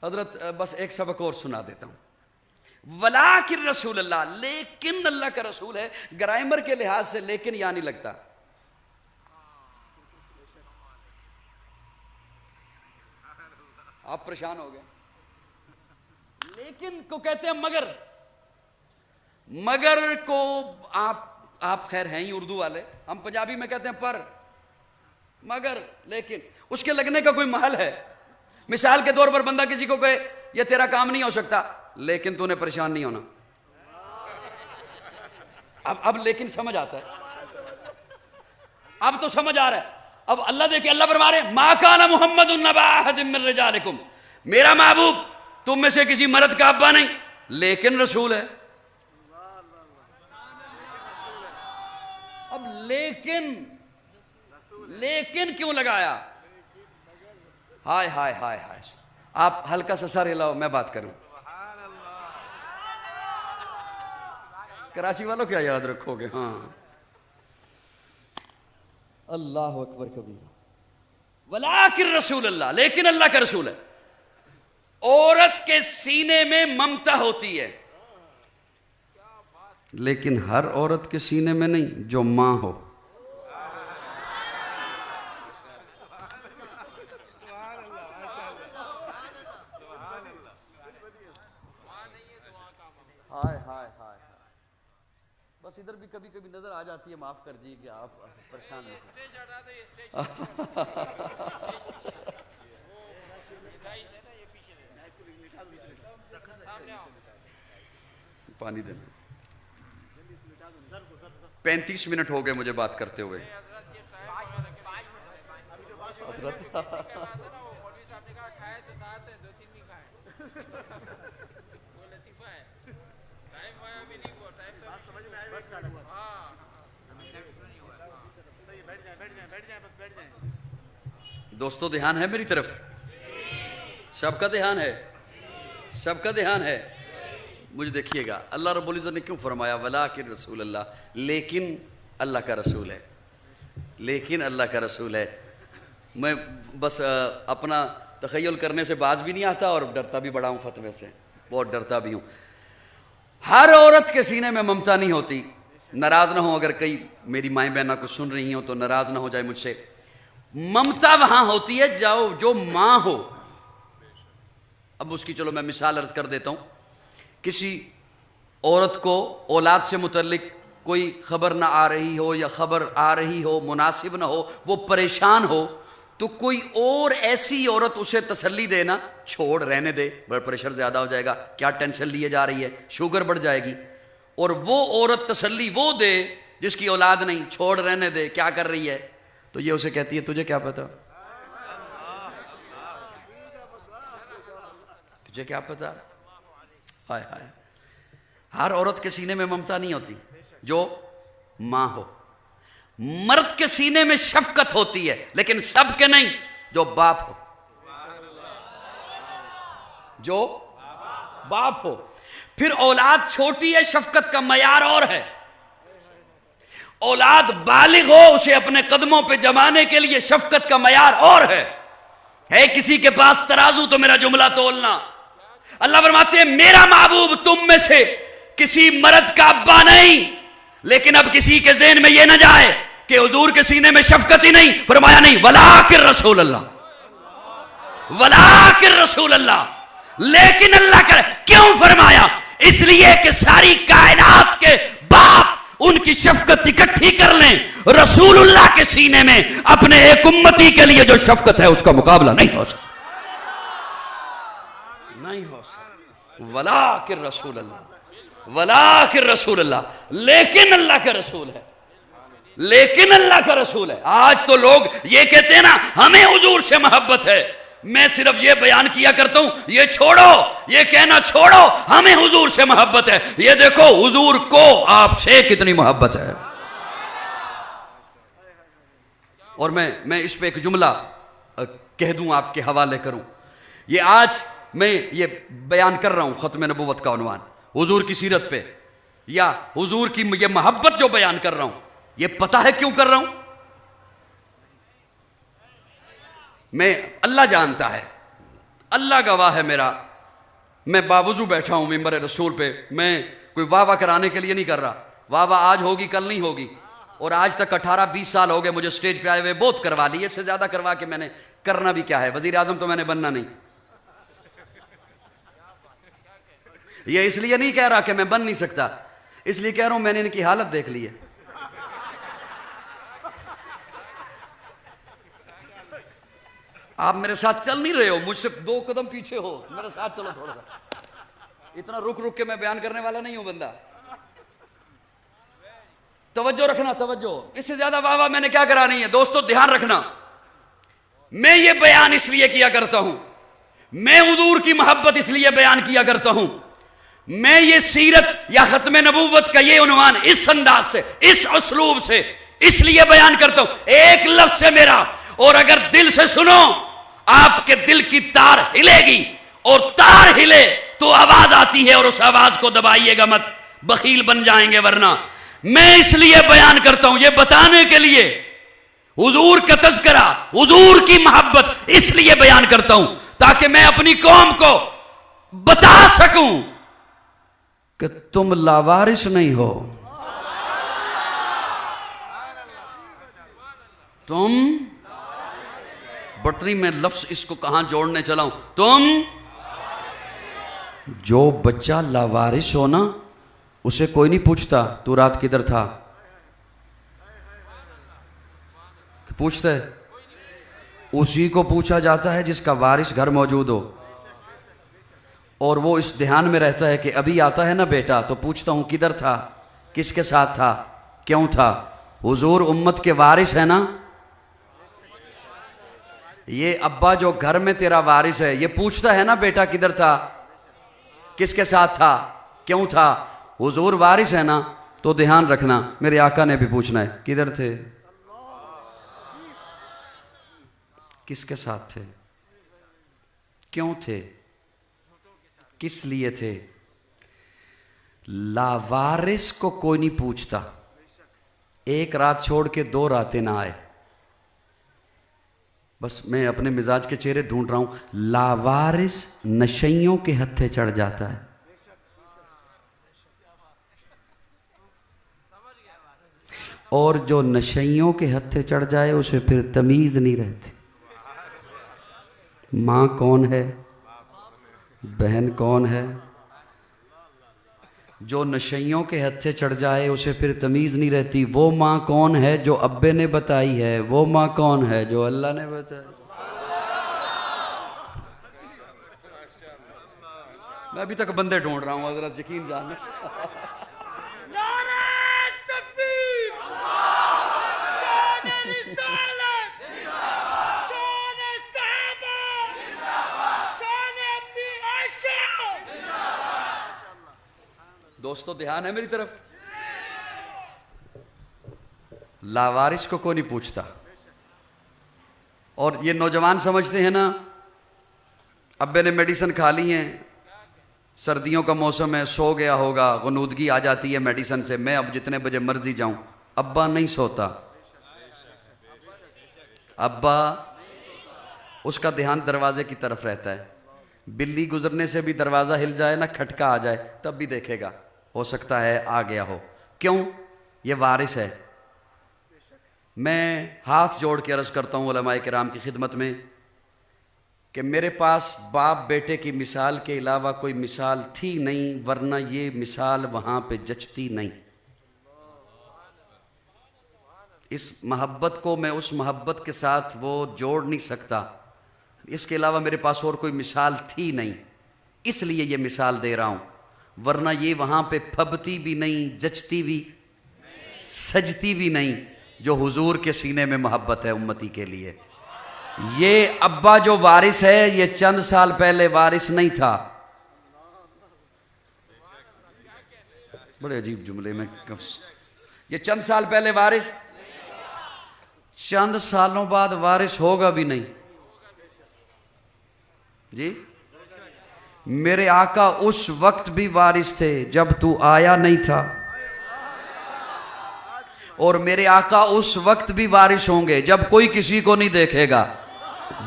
حضرت بس ایک سبق اور سنا دیتا ہوں. ولیکن رسول اللہ، لیکن اللہ کا رسول ہے. گرامر کے لحاظ سے لیکن یہاں نہیں لگتا. آپ پریشان ہو گئے. لیکن کو کہتے ہیں مگر. مگر کو آپ خیر ہیں ہی اردو والے، ہم پنجابی میں کہتے ہیں پر. مگر لیکن اس کے لگنے کا کوئی محل ہے. مثال کے طور پر بندہ کسی کو کہے یہ تیرا کام نہیں ہو سکتا، لیکن تو نے پریشان نہیں ہونا. اب لیکن سمجھ آتا ہے، اب تو سمجھ آ رہا ہے. اب اللہ دیکھیں، اللہ فرما رہے ہیں ما کان محمد ابا احد من رجالکم، میرا محبوب تم میں سے کسی مرد کا ابا نہیں، لیکن رسول ہے. اب لیکن کیوں لگایا؟ ہائے ہائے ہائے ہائے. آپ ہلکا سا سر ہلاؤ، میں بات کروں. کراچی والوں کیا یاد رکھو گے؟ ہاں، اللہ اکبر کبیرہ. ولیکن رسول اللہ، لیکن اللہ کا رسول ہے. عورت کے سینے میں ممتا ہوتی ہے، لیکن ہر عورت کے سینے میں نہیں جو ماں ہو. ہائے ہائے ہائے. بس ادھر بھی کبھی کبھی نظر آ جاتی ہے، معاف کر دیجیے، آپ پریشان نہیں. پانی دینا. 35 منٹ ہو گئے مجھے بات کرتے ہوئے. دوستو دھیان ہے میری طرف؟ سب کا دھیان ہے؟ سب کا دھیان ہے؟ مجھے دیکھیے گا، اللہ رب العزت نے کیوں فرمایا ولیکن رسول اللہ، لیکن اللہ کا رسول ہے. لیکن اللہ کا رسول ہے. میں بس اپنا تخیل کرنے سے باز بھی نہیں آتا اور ڈرتا بھی بڑا ہوں فتوے سے، بہت ڈرتا بھی ہوں. ہر عورت کے سینے میں ممتا نہیں ہوتی. ناراض نہ ہو اگر کئی میری مائیں بہنیں کو سن رہی ہوں تو ناراض نہ ہو جائے مجھ سے. ممتا وہاں ہوتی ہے جو ماں ہو. اب اس کی چلو میں مثال عرض کر دیتا ہوں. کسی عورت کو اولاد سے متعلق کوئی خبر نہ آ رہی ہو یا خبر آ رہی ہو مناسب نہ ہو، وہ پریشان ہو، تو کوئی اور ایسی عورت اسے تسلی دے نا، چھوڑ رہنے دے، بلڈ پریشر زیادہ ہو جائے گا، کیا ٹینشن لیے جا رہی ہے، شوگر بڑھ جائے گی. اور وہ عورت تسلی وہ دے جس کی اولاد نہیں، چھوڑ رہنے دے، کیا کر رہی ہے، تو یہ اسے کہتی ہے تجھے کیا پتا، تجھے کیا پتا. ہائے ہائے. ہر عورت کے سینے میں ممتا نہیں ہوتی جو ماں ہو. مرد کے سینے میں شفقت ہوتی ہے، لیکن سب کے نہیں جو باپ ہو. جو باپ ہو. پھر اولاد چھوٹی ہے، شفقت کا معیار اور ہے. اولاد بالغ ہو، اسے اپنے قدموں پہ جمانے کے لیے شفقت کا معیار اور ہے. کسی کے پاس ترازو تو میرا جملہ تولنا. اللہ فرماتے ہیں میرا محبوب تم میں سے کسی مرد کا ابا نہیں، لیکن اب کسی کے ذہن میں یہ نہ جائے کہ حضور کے سینے میں شفقت ہی نہیں. فرمایا نہیں، ولیکن رسول اللہ، ولیکن رسول اللہ، لیکن اللہ کا. کیوں فرمایا؟ اس لیے کہ ساری کائنات کے باپ ان کی شفقت اکٹھی کر لیں، رسول اللہ کے سینے میں اپنے ایک امتی کے لیے جو شفقت ہے اس کا مقابلہ نہیں ہو سکتا، نہیں ہو سکتا. ولیکن رسول اللہ، ولیکن رسول اللہ، لیکن اللہ کا رسول ہے، لیکن اللہ کا رسول ہے. آج تو لوگ یہ کہتے ہیں نا ہمیں حضور سے محبت ہے. میں صرف یہ بیان کیا کرتا ہوں، یہ چھوڑو، یہ کہنا چھوڑو ہمیں حضور سے محبت ہے. یہ دیکھو حضور کو آپ سے کتنی محبت ہے. اور میں اس پہ ایک جملہ کہہ دوں، آپ کے حوالے کروں. یہ آج میں یہ بیان کر رہا ہوں ختم نبوت کا عنوان، حضور کی سیرت پہ. یا حضور کی یہ محبت جو بیان کر رہا ہوں یہ پتہ ہے کیوں کر رہا ہوں؟ میں اللہ جانتا ہے، اللہ گواہ ہے میرا، میں باوضو بیٹھا ہوں ممبر رسول پہ، میں کوئی واہ واہ کرانے کے لیے نہیں کر رہا، واہ واہ آج ہوگی کل نہیں ہوگی، اور آج تک 18-20 سال ہو گئے مجھے سٹیج پہ آئے ہوئے، بہت کروا لی، اس سے زیادہ کروا کے میں نے کرنا بھی کیا ہے، وزیر اعظم تو میں نے بننا نہیں۔ یہ اس لیے نہیں کہہ رہا کہ میں بن نہیں سکتا، اس لیے کہہ رہا ہوں میں نے ان کی حالت دیکھ لی ہے۔ آپ میرے ساتھ چل نہیں رہے ہو، مجھ سے 2 قدم پیچھے ہو، میرے ساتھ چلو تھوڑا سا، اتنا رک رک کے میں بیان کرنے والا نہیں ہوں بندہ۔ توجہ رکھنا، توجہ، اس سے زیادہ واہ واہ میں نے کیا کرانی ہے؟ دوستو دھیان رکھنا، میں یہ بیان اس لیے کیا کرتا ہوں، میں حضور کی محبت اس لیے بیان کیا کرتا ہوں، میں یہ سیرت یا ختم نبوت کا یہ عنوان اس انداز سے، اس اسلوب سے اس لیے بیان کرتا ہوں، ایک لفظ سے میرا، اور اگر دل سے سنو آپ کے دل کی تار ہلے گی، اور تار ہلے تو آواز آتی ہے، اور اس آواز کو دبائیے گا مت، بخیل بن جائیں گے ورنہ۔ میں اس لیے بیان کرتا ہوں، یہ بتانے کے لیے، حضور کا تذکرہ، حضور کی محبت اس لیے بیان کرتا ہوں تاکہ میں اپنی قوم کو بتا سکوں کہ تم لاوارث نہیں ہو، تم بٹری میں لفظ اس کو کہاں جوڑنے چلا ہوں، تم جو بچہ لاوارث ہو نا اسے کوئی نہیں پوچھتا تو رات کدھر تھا، پوچھتا ہے؟ اسی کو پوچھا جاتا ہے جس کا وارث گھر موجود ہو، اور وہ اس دھیان میں رہتا ہے کہ ابھی آتا ہے نا بیٹا تو پوچھتا ہوں کدھر تھا، کس کے ساتھ تھا، کیوں تھا۔ حضور امت کے وارث ہے نا، یہ ابا جو گھر میں تیرا وارث ہے یہ پوچھتا ہے نا بیٹا کدھر تھا، کس کے ساتھ تھا، کیوں تھا۔ حضور وارث ہے نا، تو دھیان رکھنا میرے آقا نے بھی پوچھنا ہے کدھر تھے، کس کے ساتھ تھے، کیوں تھے، کس لیے تھے۔ لاوارث کو کوئی نہیں پوچھتا، ایک رات چھوڑ کے 2 راتیں نہ آئے، بس میں اپنے مزاج کے چہرے ڈھونڈ رہا ہوں۔ لاوارث نشیوں کے ہتھے چڑھ جاتا ہے، اور جو نشیوں کے ہتھے چڑھ جائے اسے پھر تمیز نہیں رہتی، ماں کون ہے، بہن کون ہے۔ جو نشیوں کے ہتھے چڑھ جائے اسے پھر تمیز نہیں رہتی، وہ ماں کون ہے جو ابے نے بتائی ہے، وہ ماں کون ہے جو اللہ نے بتائی۔ میں ابھی تک بندے ڈھونڈ رہا ہوں، حضرت یقین جاننا۔ دوستو دھیان ہے میری طرف، لاوارث کو کوئی نہیں پوچھتا۔ اور یہ نوجوان سمجھتے ہیں نا ابے نے میڈیسن کھا لی ہیں، سردیوں کا موسم ہے، سو گیا ہوگا، غنودگی آ جاتی ہے میڈیسن سے، میں اب جتنے بجے مرضی جاؤں۔ ابا نہیں سوتا، ابا اس کا دھیان دروازے کی طرف رہتا ہے، بلی گزرنے سے بھی دروازہ ہل جائے نا، کھٹکا آ جائے تب بھی دیکھے گا، ہو سکتا ہے آ گیا ہو، کیوں؟ یہ وارث ہے۔ میں ہاتھ جوڑ کے عرض کرتا ہوں علماء کرام کی خدمت میں کہ میرے پاس باپ بیٹے کی مثال کے علاوہ کوئی مثال تھی نہیں، ورنہ یہ مثال وہاں پہ جچتی نہیں۔ اس محبت کو میں اس محبت کے ساتھ وہ جوڑ نہیں سکتا، اس کے علاوہ میرے پاس اور کوئی مثال تھی نہیں، اس لیے یہ مثال دے رہا ہوں، ورنہ یہ وہاں پہ پھبتی بھی نہیں، جچتی بھی، سجتی بھی نہیں، جو حضور کے سینے میں محبت ہے امتی کے لیے۔ یہ ابا جو وارث ہے یہ چند سال پہلے وارث نہیں تھا۔ بڑے عجیب جملے میں، یہ چند سال پہلے وارث، چند سالوں بعد وارث ہوگا بھی نہیں۔ جی میرے آقا اس وقت بھی وارث تھے جب تو آیا نہیں تھا، اور میرے آقا اس وقت بھی وارث ہوں گے جب کوئی کسی کو نہیں دیکھے گا.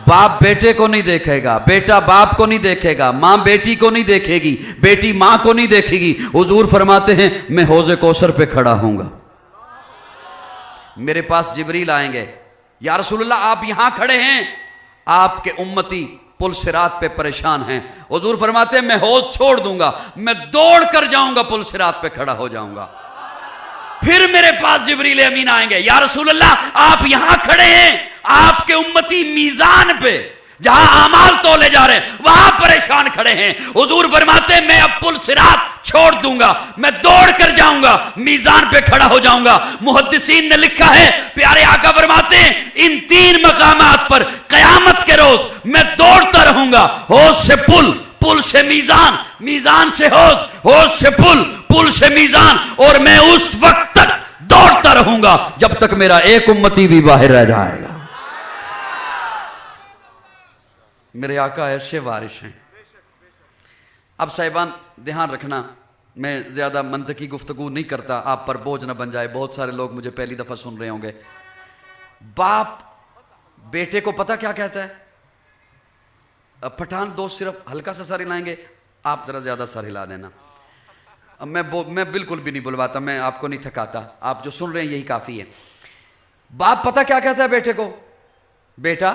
باپ بیٹے کو نہیں دیکھے گا, بیٹا باپ کو نہیں دیکھے گا, ماں بیٹی کو نہیں دیکھے گی, بیٹی ماں کو نہیں دیکھے گی. حضور فرماتے ہیں میں حوض کوثر پہ کھڑا ہوں گا, میرے پاس جبریل آئیں گے, یا رسول اللہ آپ یہاں کھڑے ہیں, آپ کے امتی پل صراط پہ پریشان ہیں. حضور فرماتے ہیں میں حوض چھوڑ دوں گا, میں دوڑ کر جاؤں گا, پل صراط پہ کھڑا ہو جاؤں گا. پھر میرے پاس جبریل امین آئیں گے, یا رسول اللہ آپ یہاں کھڑے ہیں, آپ کے امتی میزان پہ جہاں اعمال تولے جا رہے ہیں وہاں پریشان کھڑے ہیں. حضور فرماتے ہیں میں اب پل صراط چھوڑ دوں گا, میں دوڑ کر جاؤں گا, میزان پہ کھڑا ہو جاؤں گا. محدثین نے لکھا ہے پیارے آقا فرماتے ہیں ان 3 مقامات پر قیامت کے روز میں دوڑتا رہوں گا. حوض سے پل, پل سے میزان, میزان سے حوض, حوض سے پل, پل سے میزان, اور میں اس وقت تک دوڑتا رہوں گا جب تک میرا ایک امتی بھی باہر رہ جائے گا. میرے آقا ایسے وارث ہیں. اب صاحبان دھیان رکھنا, میں زیادہ منطقی گفتگو نہیں کرتا, آپ پر بوجھ نہ بن جائے. بہت سارے لوگ مجھے پہلی دفعہ سن رہے ہوں گے. باپ بیٹے کو پتہ کیا کہتا ہے؟ پٹھان دوست صرف ہلکا سا سر ہلائیں گے, آپ ذرا زیادہ سر ہلا دینا. میں بالکل بھی نہیں بلواتا, میں آپ کو نہیں تھکاتا, آپ جو سن رہے ہیں یہی کافی ہے. باپ پتہ کیا کہتا ہے بیٹے کو؟ بیٹا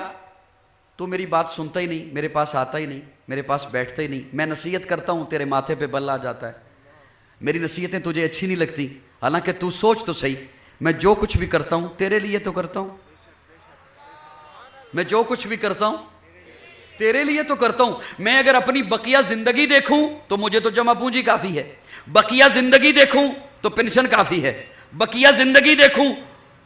تو میری بات سنتا ہی نہیں, میرے پاس آتا ہی نہیں, میرے پاس بیٹھتا ہی نہیں, میں نصیحت کرتا ہوں تیرے ماتھے پہ بل آ جاتا ہے, میری نصیحتیں تجھے اچھی نہیں لگتی, حالانکہ تو سوچ تو صحیح, میں جو کچھ بھی کرتا ہوں تیرے لیے تو کرتا ہوں, میں جو کچھ بھی کرتا ہوں تیرے لیے تو کرتا ہوں. میں اگر اپنی بقیہ زندگی دیکھوں تو مجھے تو جمع پونجی کافی ہے, بقیہ زندگی دیکھوں تو پینشن کافی ہے, بقیہ زندگی دیکھوں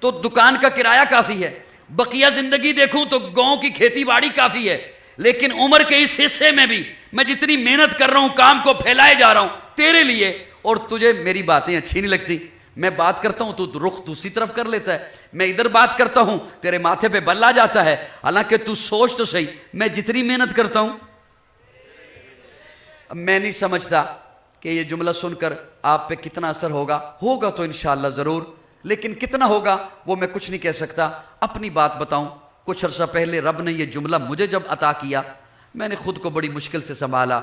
تو دکان کا کرایہ کافی ہے, بقیہ زندگی دیکھوں تو گاؤں کی کھیتی باڑی کافی ہے. لیکن عمر کے اس حصے میں بھی میں جتنی محنت کر رہا ہوں, کام کو پھیلائے جا رہا ہوں تیرے لیے, اور تجھے میری باتیں اچھی نہیں لگتی. میں بات کرتا ہوں تو رخ دوسری طرف کر لیتا ہے, میں ادھر بات کرتا ہوں تیرے ماتھے پہ بل آ جاتا ہے, حالانکہ تو سوچ تو صحیح میں جتنی محنت کرتا ہوں. میں نہیں سمجھتا کہ یہ جملہ سن کر آپ پہ کتنا اثر ہوگا, ہوگا تو انشاءاللہ ضرور, لیکن کتنا ہوگا وہ میں کچھ نہیں کہہ سکتا. اپنی بات بتاؤں, کچھ عرصہ پہلے رب نے یہ جملہ مجھے جب عطا کیا, میں نے خود کو بڑی مشکل سے سنبھالا.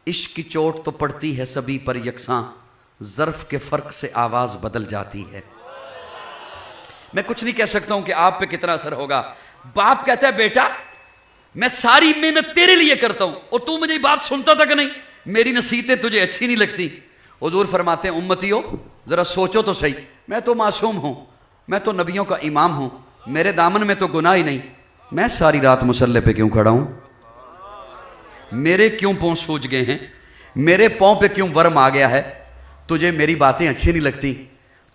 عشق کی چوٹ تو پڑتی ہے سبھی پر یکساں, ظرف کے فرق سے آواز بدل جاتی ہے. میں کچھ نہیں کہہ سکتا ہوں کہ آپ پہ کتنا اثر ہوگا. باپ کہتا ہے بیٹا میں ساری محنت تیرے لیے کرتا ہوں, اور تو مجھے بات سنتا تک نہیں, میری نصیحتیں تجھے اچھی نہیں لگتی. حضور فرماتے ہیں امتیو ذرا سوچو تو صحیح, میں تو معصوم ہوں, میں تو نبیوں کا امام ہوں, میرے دامن میں تو گناہ ہی نہیں, میں ساری رات مصلے پہ کیوں کھڑا ہوں؟ میرے کیوں پاؤں سوج گئے ہیں, میرے پاؤں پہ کیوں ورم آ گیا ہے؟ تجھے میری باتیں اچھی نہیں لگتی,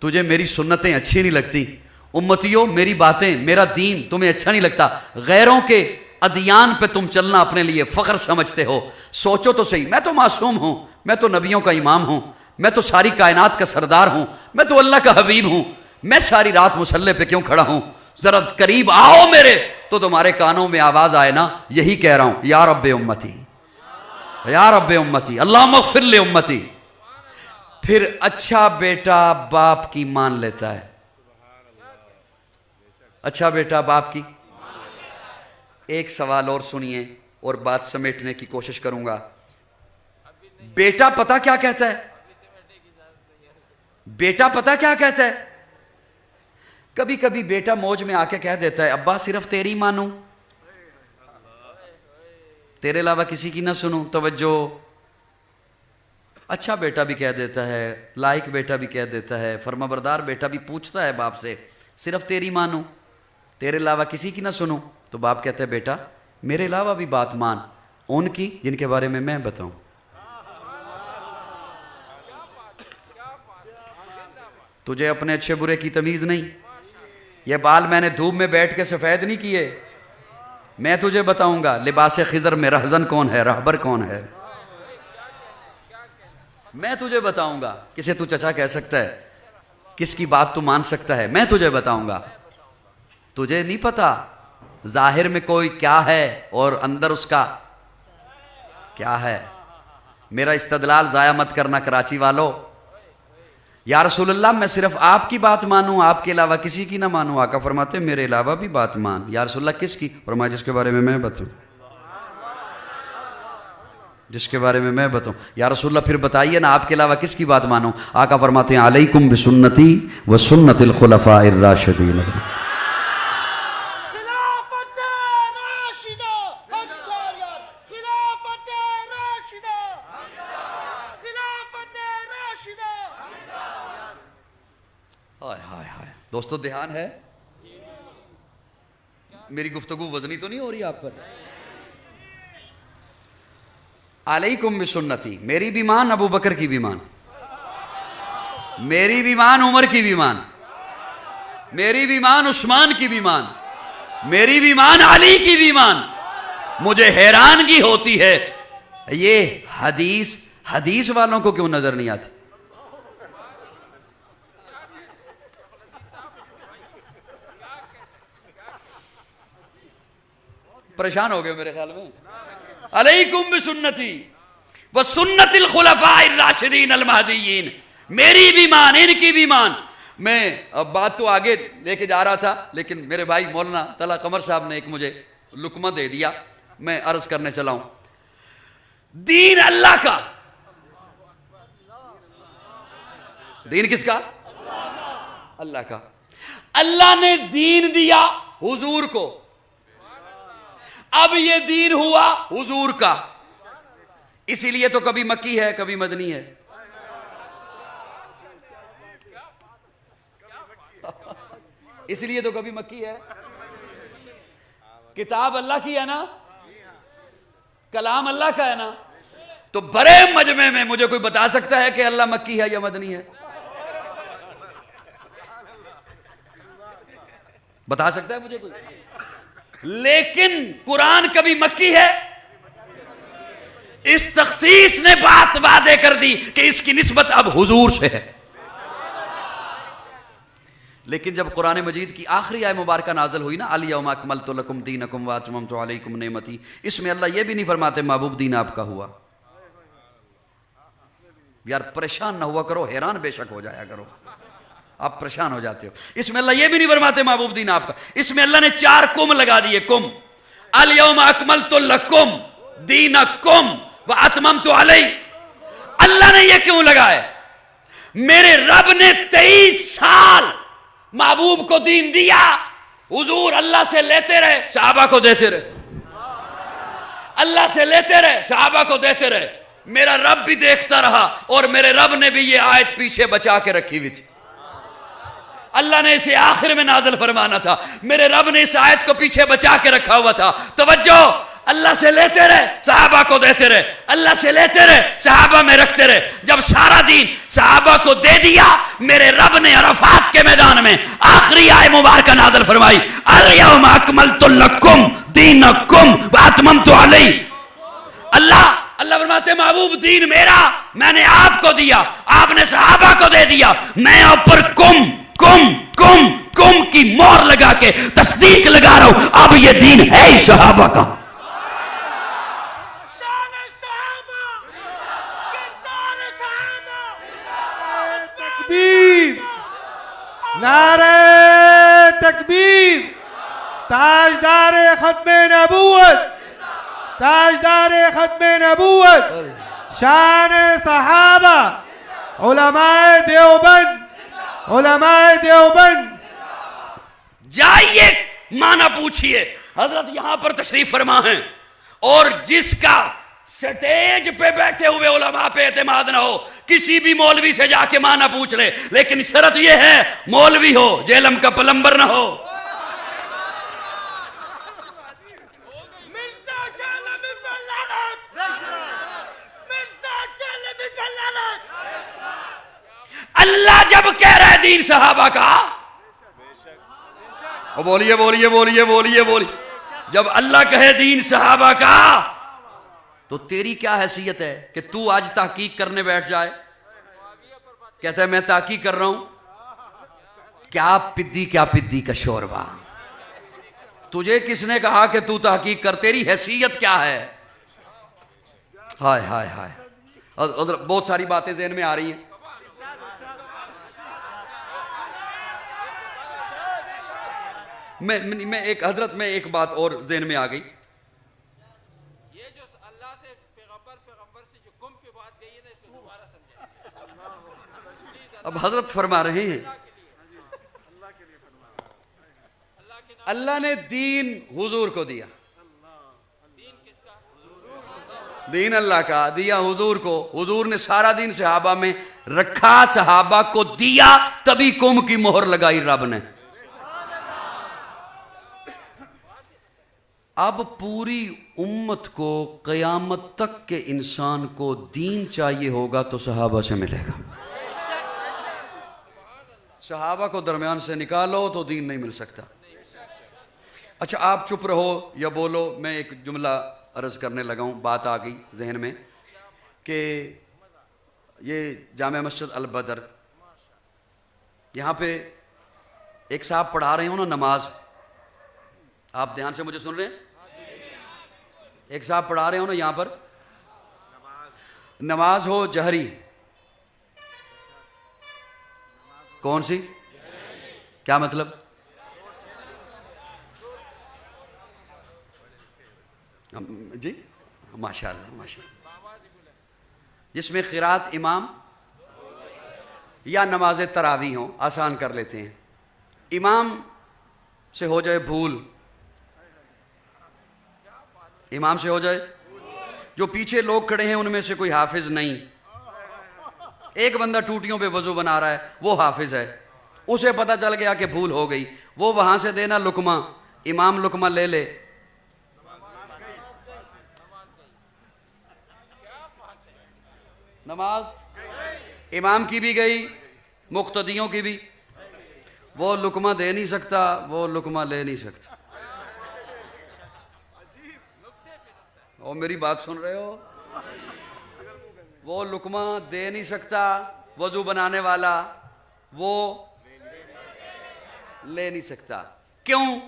تجھے میری سنتیں اچھی نہیں لگتی. امتیوں میری باتیں, میرا دین تمہیں اچھا نہیں لگتا, غیروں کے ادیان پہ تم چلنا اپنے لیے فخر سمجھتے ہو. سوچو تو صحیح, میں تو معصوم ہوں, میں تو نبیوں کا امام ہوں, میں تو ساری کائنات کا سردار ہوں, میں تو اللہ کا حبیب ہوں, میں ساری رات مصلے پہ کیوں کھڑا ہوں؟ ذرا قریب آؤ میرے تو تمہارے کانوں میں آواز آئے نا, یہی کہہ رہا ہوں یا رب امتی, یا رب امتی, اللہم اغفر لی امتی. پھر اچھا بیٹا باپ کی مان لیتا ہے, اچھا بیٹا باپ کی. ایک سوال اور سنیے اور بات سمیٹنے کی کوشش کروں گا. بیٹا پتہ کیا کہتا ہے؟ بیٹا پتہ کیا کہتا ہے؟ کبھی کبھی بیٹا موج میں آ کے کہہ دیتا ہے ابا صرف تیری مانوں, تیرے علاوہ کسی کی نہ سنوں. توجہ, اچھا بیٹا بھی کہہ دیتا ہے, لائق بیٹا بھی کہہ دیتا ہے, فرما بردار بیٹا بھی پوچھتا ہے باپ سے صرف تیری مانوں, تیرے علاوہ کسی کی نہ سنوں. تو باپ کہتا ہے بیٹا میرے علاوہ بھی بات مان, ان کی جن کے بارے میں میں بتاؤں. تجھے اپنے اچھے برے کی تمیز نہیں, یہ بال میں نے دھوپ میں بیٹھ کے سفید نہیں کیے, میں تجھے بتاؤں گا لباس خضر میں رہزن کون ہے, رہبر کون ہے, میں تجھے بتاؤں گا. کسے تو چچا کہہ سکتا ہے, کس کی بات تو مان سکتا ہے, میں تجھے بتاؤں گا. تجھے نہیں پتا ظاہر میں کوئی کیا ہے اور اندر اس کا کیا ہے. میرا استدلال ضائع مت کرنا کراچی والو, یا رسول اللہ میں صرف آپ کی بات مانوں، آپ کے علاوہ کسی کی نہ مانوں؟ آقا فرماتے ہیں میرے علاوہ بھی بات مان۔ یا رسول اللہ کس کی؟ فرمایا جس کے بارے میں میں بتاؤں، جس کے بارے میں میں بتاؤں۔ یا رسول اللہ پھر بتائیے نا آپ کے علاوہ کس کی بات مانوں؟ آقا فرماتے ہیں علیکم بسنتی و سنت الخلفاء الراشدین۔ دوستو دھیان ہے، میری گفتگو وزنی تو نہیں ہو رہی آپ پر؟ علیکم بسنتی، میری بھی مان، ابو بکر کی بھی مان، میری بھی مان، عمر کی بھی مان، میری بھی مان، عثمان کی بھی مان، میری بھی مان، علی کی بھی مان۔ مجھے حیرانگی ہوتی ہے یہ حدیث والوں کو کیوں نظر نہیں آتی؟ پریشان ہو گئے میرے خیال میں۔ علیکم بسنتی وسنت الخلفاء الراشدین المہدیین، میری بھی مان، ان کی بھی مان۔ میں اب بات تو آگے لے کے جا رہا تھا، لیکن میرے بھائی مولانا طلعت قمر صاحب نے ایک مجھے لقمہ دے دیا، میں عرض کرنے چلا ہوں۔ دین اللہ کا، دین کس کا؟ اللہ کا۔ اللہ نے دین دیا حضور کو، اب یہ دین ہوا حضور کا، اسی لیے تو کبھی مکی ہے کبھی مدنی ہے۔ اس لیے تو کبھی مکی ہے۔ کتاب اللہ کی ہے نا، کلام اللہ کا ہے نا، تو بڑے مجمع میں مجھے کوئی بتا سکتا ہے کہ اللہ مکی ہے یا مدنی ہے؟ بتا سکتا ہے مجھے کوئی؟ لیکن قرآن کبھی مکی ہے؟ اس تخصیص نے بات وعدے کر دی کہ اس کی نسبت اب حضور سے ہے۔ لیکن جب قرآن مجید کی آخری آیت مبارکہ نازل ہوئی نا، الیوم اکملت لکم دینکم واتممت علیکم نعمتی، اس میں اللہ یہ بھی نہیں فرماتے محبوب دین آپ کا ہوا۔ یار پریشان نہ ہوا کرو، حیران بے شک ہو جایا کرو، آپ پریشان ہو جاتے ہو۔ اس میں اللہ یہ بھی نہیں فرماتے محبوب دین آپ کا، اس میں اللہ نے 4 کم لگا دیے، کم۔ الیوم اکملت لکم دینکم واتممت علی، اللہ نے یہ کیوں لگائے؟ میرے رب نے 23 سال محبوب کو دین دیا، حضور اللہ سے لیتے رہے، صحابہ کو دیتے رہے، اللہ سے لیتے رہے، صحابہ کو دیتے رہے۔ میرا رب بھی دیکھتا رہا، اور میرے رب نے بھی یہ آیت پیچھے بچا کے رکھی ہوئی تھی۔ اللہ نے اسے آخر میں نازل فرمانا تھا، میرے رب نے اس آیت کو پیچھے بچا کے رکھا ہوا تھا۔ توجہ، اللہ سے لیتے رہے، صحابہ کو دیتے رہے، اللہ سے لیتے رہے، صحابہ میں رکھتے رہے۔ جب سارا دین صحابہ کو دے دیا، میرے رب نے عرفات کے میدان میں آخری آیت مبارکہ نازل فرمائی، الیوم اکملت لکم دینکم واتممت علی۔ اللہ فرماتے ہیں محبوب دین میرا، میں نے آپ کو دیا، آپ نے صحابہ کو دے دیا، میں اوپر کم کی مور لگا کے تصدیق لگا رہا ہوں، اب یہ دین ہے ہی صحابہ کا۔
نعرہ تکبیر، تاجدار ختم نبوت، تاجدار ختم نبوت، شان صحابہ، علماء دیوبند، علماء دیوبند۔
جائیے معنی پوچھئے، حضرت یہاں پر تشریف فرما ہیں، اور جس کا سٹیج پہ بیٹھے ہوئے علماء پہ اعتماد نہ ہو، کسی بھی مولوی سے جا کے معنی پوچھ لے، لیکن شرط یہ ہے مولوی ہو، جہلم کا پلمبر نہ ہو۔ اللہ جب کہہ رہے دین صحابہ کا، بولیے بولیے بولیے بولیے بولیے، جب اللہ کہے دین صحابہ کا، تو تیری کیا حیثیت ہے کہ تو آج تحقیق کرنے بیٹھ جائے؟ کہتا ہے میں تحقیق کر رہا ہوں، کیا پدی کا شوربہ، تجھے کس نے کہا کہ تو تحقیق کر؟ تیری حیثیت کیا ہے؟ ہائے ہائے ہائے، بہت ساری باتیں ذہن میں آ رہی ہیں۔ میں ایک حضرت میں ایک بات اور ذہن میں آ گئی.
یہ جو اللہ سے پیغمبر سے جو گم پہ بات گئی ہے نا، اس کو دوبارہ سمجھیں.
اب حضرت فرما رہے ہیں اللہ نے دین حضور کو دیا. دین اللہ کا دیا حضور کو. حضور نے سارا دین صحابہ میں رکھا، صحابہ کو دیا، تبھی قوم کی مہر لگائی رب نے. اب پوری امت کو قیامت تک کے انسان کو دین چاہیے ہوگا تو صحابہ سے ملے گا. صحابہ کو درمیان سے نکالو تو دین نہیں مل سکتا. اچھا آپ چپ رہو یا بولو، میں ایک جملہ عرض کرنے لگا ہوں، بات آ گئی ذہن میں کہ یہ جامع مسجد البدر، یہاں پہ ایک صاحب پڑھا رہے ہوں نا نماز، آپ دھیان سے مجھے سن رہے ہیں؟ ایک صاحب پڑھا رہے ہوں نا یہاں پر نماز ہو جہری، کون سی؟ کیا مطلب؟ جی ماشاءاللہ ماشاءاللہ. جس میں قرات امام یا نماز تراویح ہوں، آسان کر لیتے ہیں. امام سے ہو جائے بھول، امام سے ہو جائے، جو پیچھے لوگ کھڑے ہیں ان میں سے کوئی حافظ نہیں، ایک بندہ ٹوٹیوں پہ وضو بنا رہا ہے، وہ حافظ ہے، اسے پتہ چل گیا کہ بھول ہو گئی، وہ وہاں سے دینا لقمہ، امام لقمہ لے لے، نماز امام کی بھی گئی، مقتدیوں کی بھی. وہ لقمہ دے نہیں سکتا، وہ لقمہ لے نہیں سکتا. اور میری بات سن رہے ہو؟ وہ لقمہ دے نہیں سکتا، وضو بنانے والا وہ لے نہیں سکتا. کیوں؟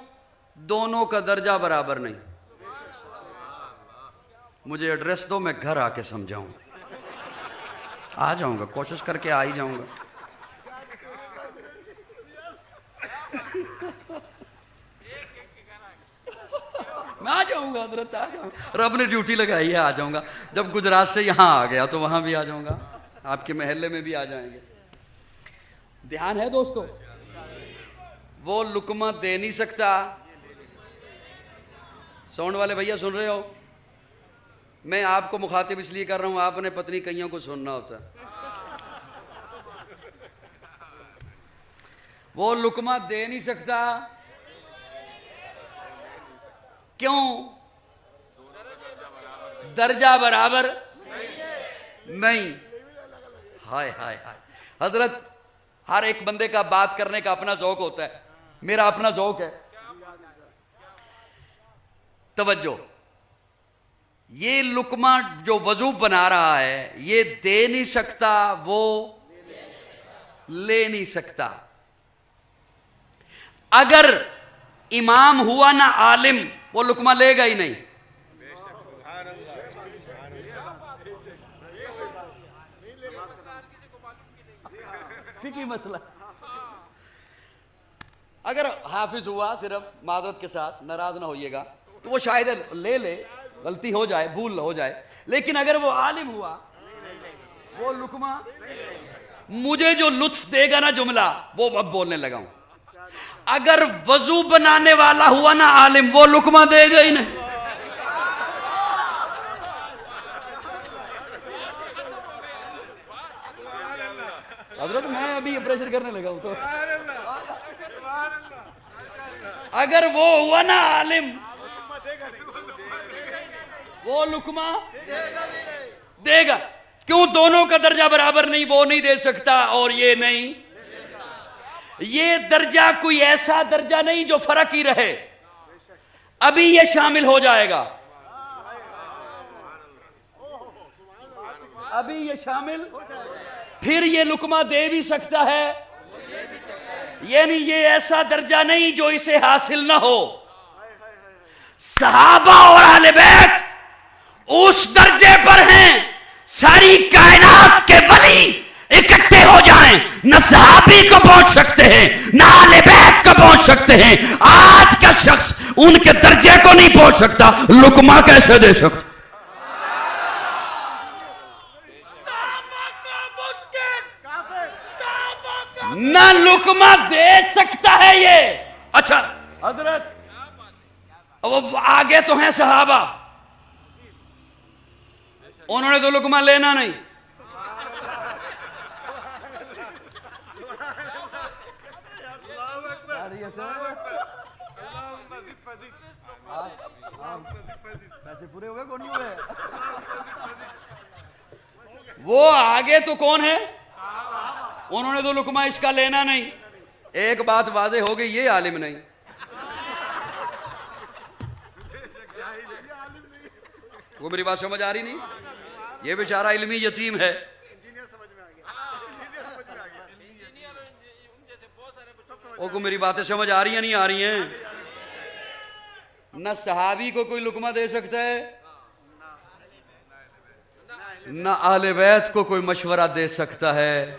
دونوں کا درجہ برابر نہیں. مجھے ایڈریس دو، میں گھر آ کے سمجھاؤں. آ جاؤں گا، کوشش کر کے آ ہی جاؤں گا. میں آ جاؤں گا حضرت، آ جاؤں گا. رب نے ڈیوٹی لگائی ہے، آ جاؤں گا. جب گجرات سے یہاں آ گیا تو وہاں بھی آ جاؤں گا، آپ کے محلے میں بھی آ جائیں گے. دھیان ہے دوستو؟ وہ لقمہ دے نہیں سکتا. ساؤنڈ والے بھیا سن رہے ہو؟ میں آپ کو مخاطب اس لیے کر رہا ہوں، آپ نے پتنی کئیوں کو سننا ہوتا ہے. وہ لقمہ دے نہیں سکتا. کیوں؟ درجہ برابر نہیں. ہائے ہائے ہائے. حضرت ہر ایک بندے کا بات کرنے کا اپنا ذوق ہوتا ہے، میرا اپنا ذوق ہے. توجہ، یہ لقمہ جو وضو بنا رہا ہے یہ دے نہیں سکتا، وہ لے نہیں سکتا. اگر امام ہوا نہ عالم، وہ لقمہ لے گا ہی نہیں. فقہی مسئلہ. اگر حافظ ہوا، صرف معذرت کے ساتھ ناراض نہ ہوئیے گا، تو وہ شاید لے لے، غلطی ہو جائے، بھول ہو جائے. لیکن اگر وہ عالم ہوا، وہ لقمہ، مجھے جو لطف دے گا نا جملہ، وہ اب بولنے لگا ہوں. اگر وضو بنانے والا ہوا نا عالم، وہ لقمہ دے گا ہی نہیں. حضرت میں ابھی پریشر کرنے لگا ہوں تو اگر وہ ہوا نا عالم، وہ لقمہ دے گا. کیوں؟ دونوں کا درجہ برابر نہیں. وہ نہیں دے سکتا اور یہ نہیں. یہ درجہ کوئی ایسا درجہ نہیں جو فرق ہی رہے، ابھی یہ شامل ہو جائے گا. ابھی یہ شامل، پھر یہ لقمہ دے بھی سکتا ہے. یعنی یہ ایسا درجہ نہیں جو اسے حاصل نہ ہو. صحابہ اور اہل بیت اس درجے پر ہیں، ساری کائنات کے ولی اکٹھے ہو جائیں، نہ صحابی کو پہنچ سکتے ہیں، نہ اہل بیت کو پہنچ سکتے ہیں، آج کا شخص ان کے درجے کو نہیں پہنچ سکتا، لقمہ کیسے دے سکتا؟ نہ لقمہ دے سکتا ہے یہ. اچھا حضرت وہ آگے تو ہیں صحابہ، انہوں نے تو لقمہ لینا نہیں. وہ آگے تو کون ہے؟ انہوں نے تو لقمہ اس کا لینا نہیں. ایک بات واضح ہو گئی، یہ عالم نہیں. وہ میری بات سمجھ آ رہی نہیں؟ یہ بیچارہ علمی یتیم ہے. وہ کو میری باتیں سمجھ آ رہی ہیں نہیں آ رہی ہیں؟ نہ صحابی کو کوئی لقمہ دے سکتا ہے، نہ اہل بیت کو کوئی مشورہ دے سکتا ہے،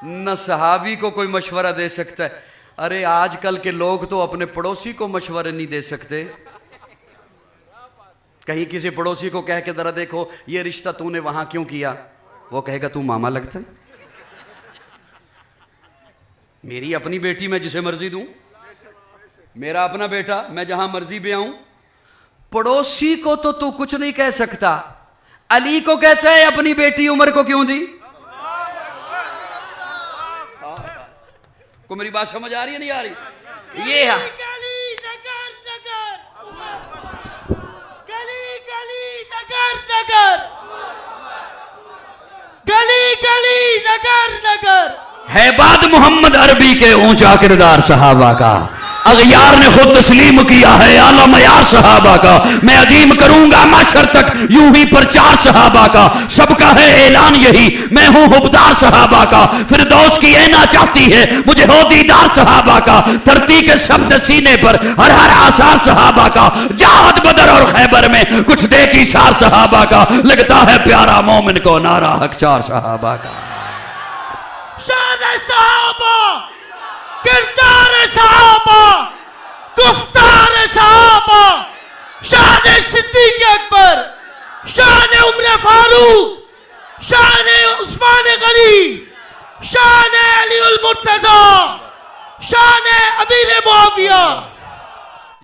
نہ صحابی کو کوئی مشورہ دے سکتا ہے. ارے آج کل کے لوگ تو اپنے پڑوسی کو مشورے نہیں دے سکتے. کہیں کسی پڑوسی کو کہہ کے ذرا دیکھو یہ رشتہ تو نے وہاں کیوں کیا، وہ کہے گا تو ماما لگتا ہے. میری اپنی بیٹی میں جسے مرضی دوں، میرا اپنا بیٹا میں جہاں مرضی بھی آؤں. پڑوسی کو تو کچھ نہیں کہہ سکتا. علی کو کہتا ہے اپنی بیٹی عمر کو کیوں دی؟ کو میری بات سمجھ آ رہی ہے نہیں آ رہی؟ یہ ہے ہے بات محمد عربی کے اونچا کردار صحابہ کا. اغیار نے خود تسلیم کیا ہے اعلیٰ معیار صحابہ کا. میں عدیم کروں گا معاشر تک یوں ہی پرچار صحابہ کا. سب کا ہے اعلان یہی، میں ہوں حبدار صحابہ کا. فردوس کی اینا چاہتی ہے مجھے ہو دیدار صحابہ کا. دھرتی کے شبد سینے پر ہر ہر آثار صحابہ کا. جہاد بدر اور خیبر میں کچھ دیکھ اشار صحابہ کا. لگتا ہے پیارا مومن کو نعرہ حق چار صحابہ کا.
شان صحابہ، کردار صحابہ، گفتار صحابہ، شان صدیق اکبر، شان عمر فاروق، شان عثمان غنی، شان علی المرتضی، شان امیر معاویہ.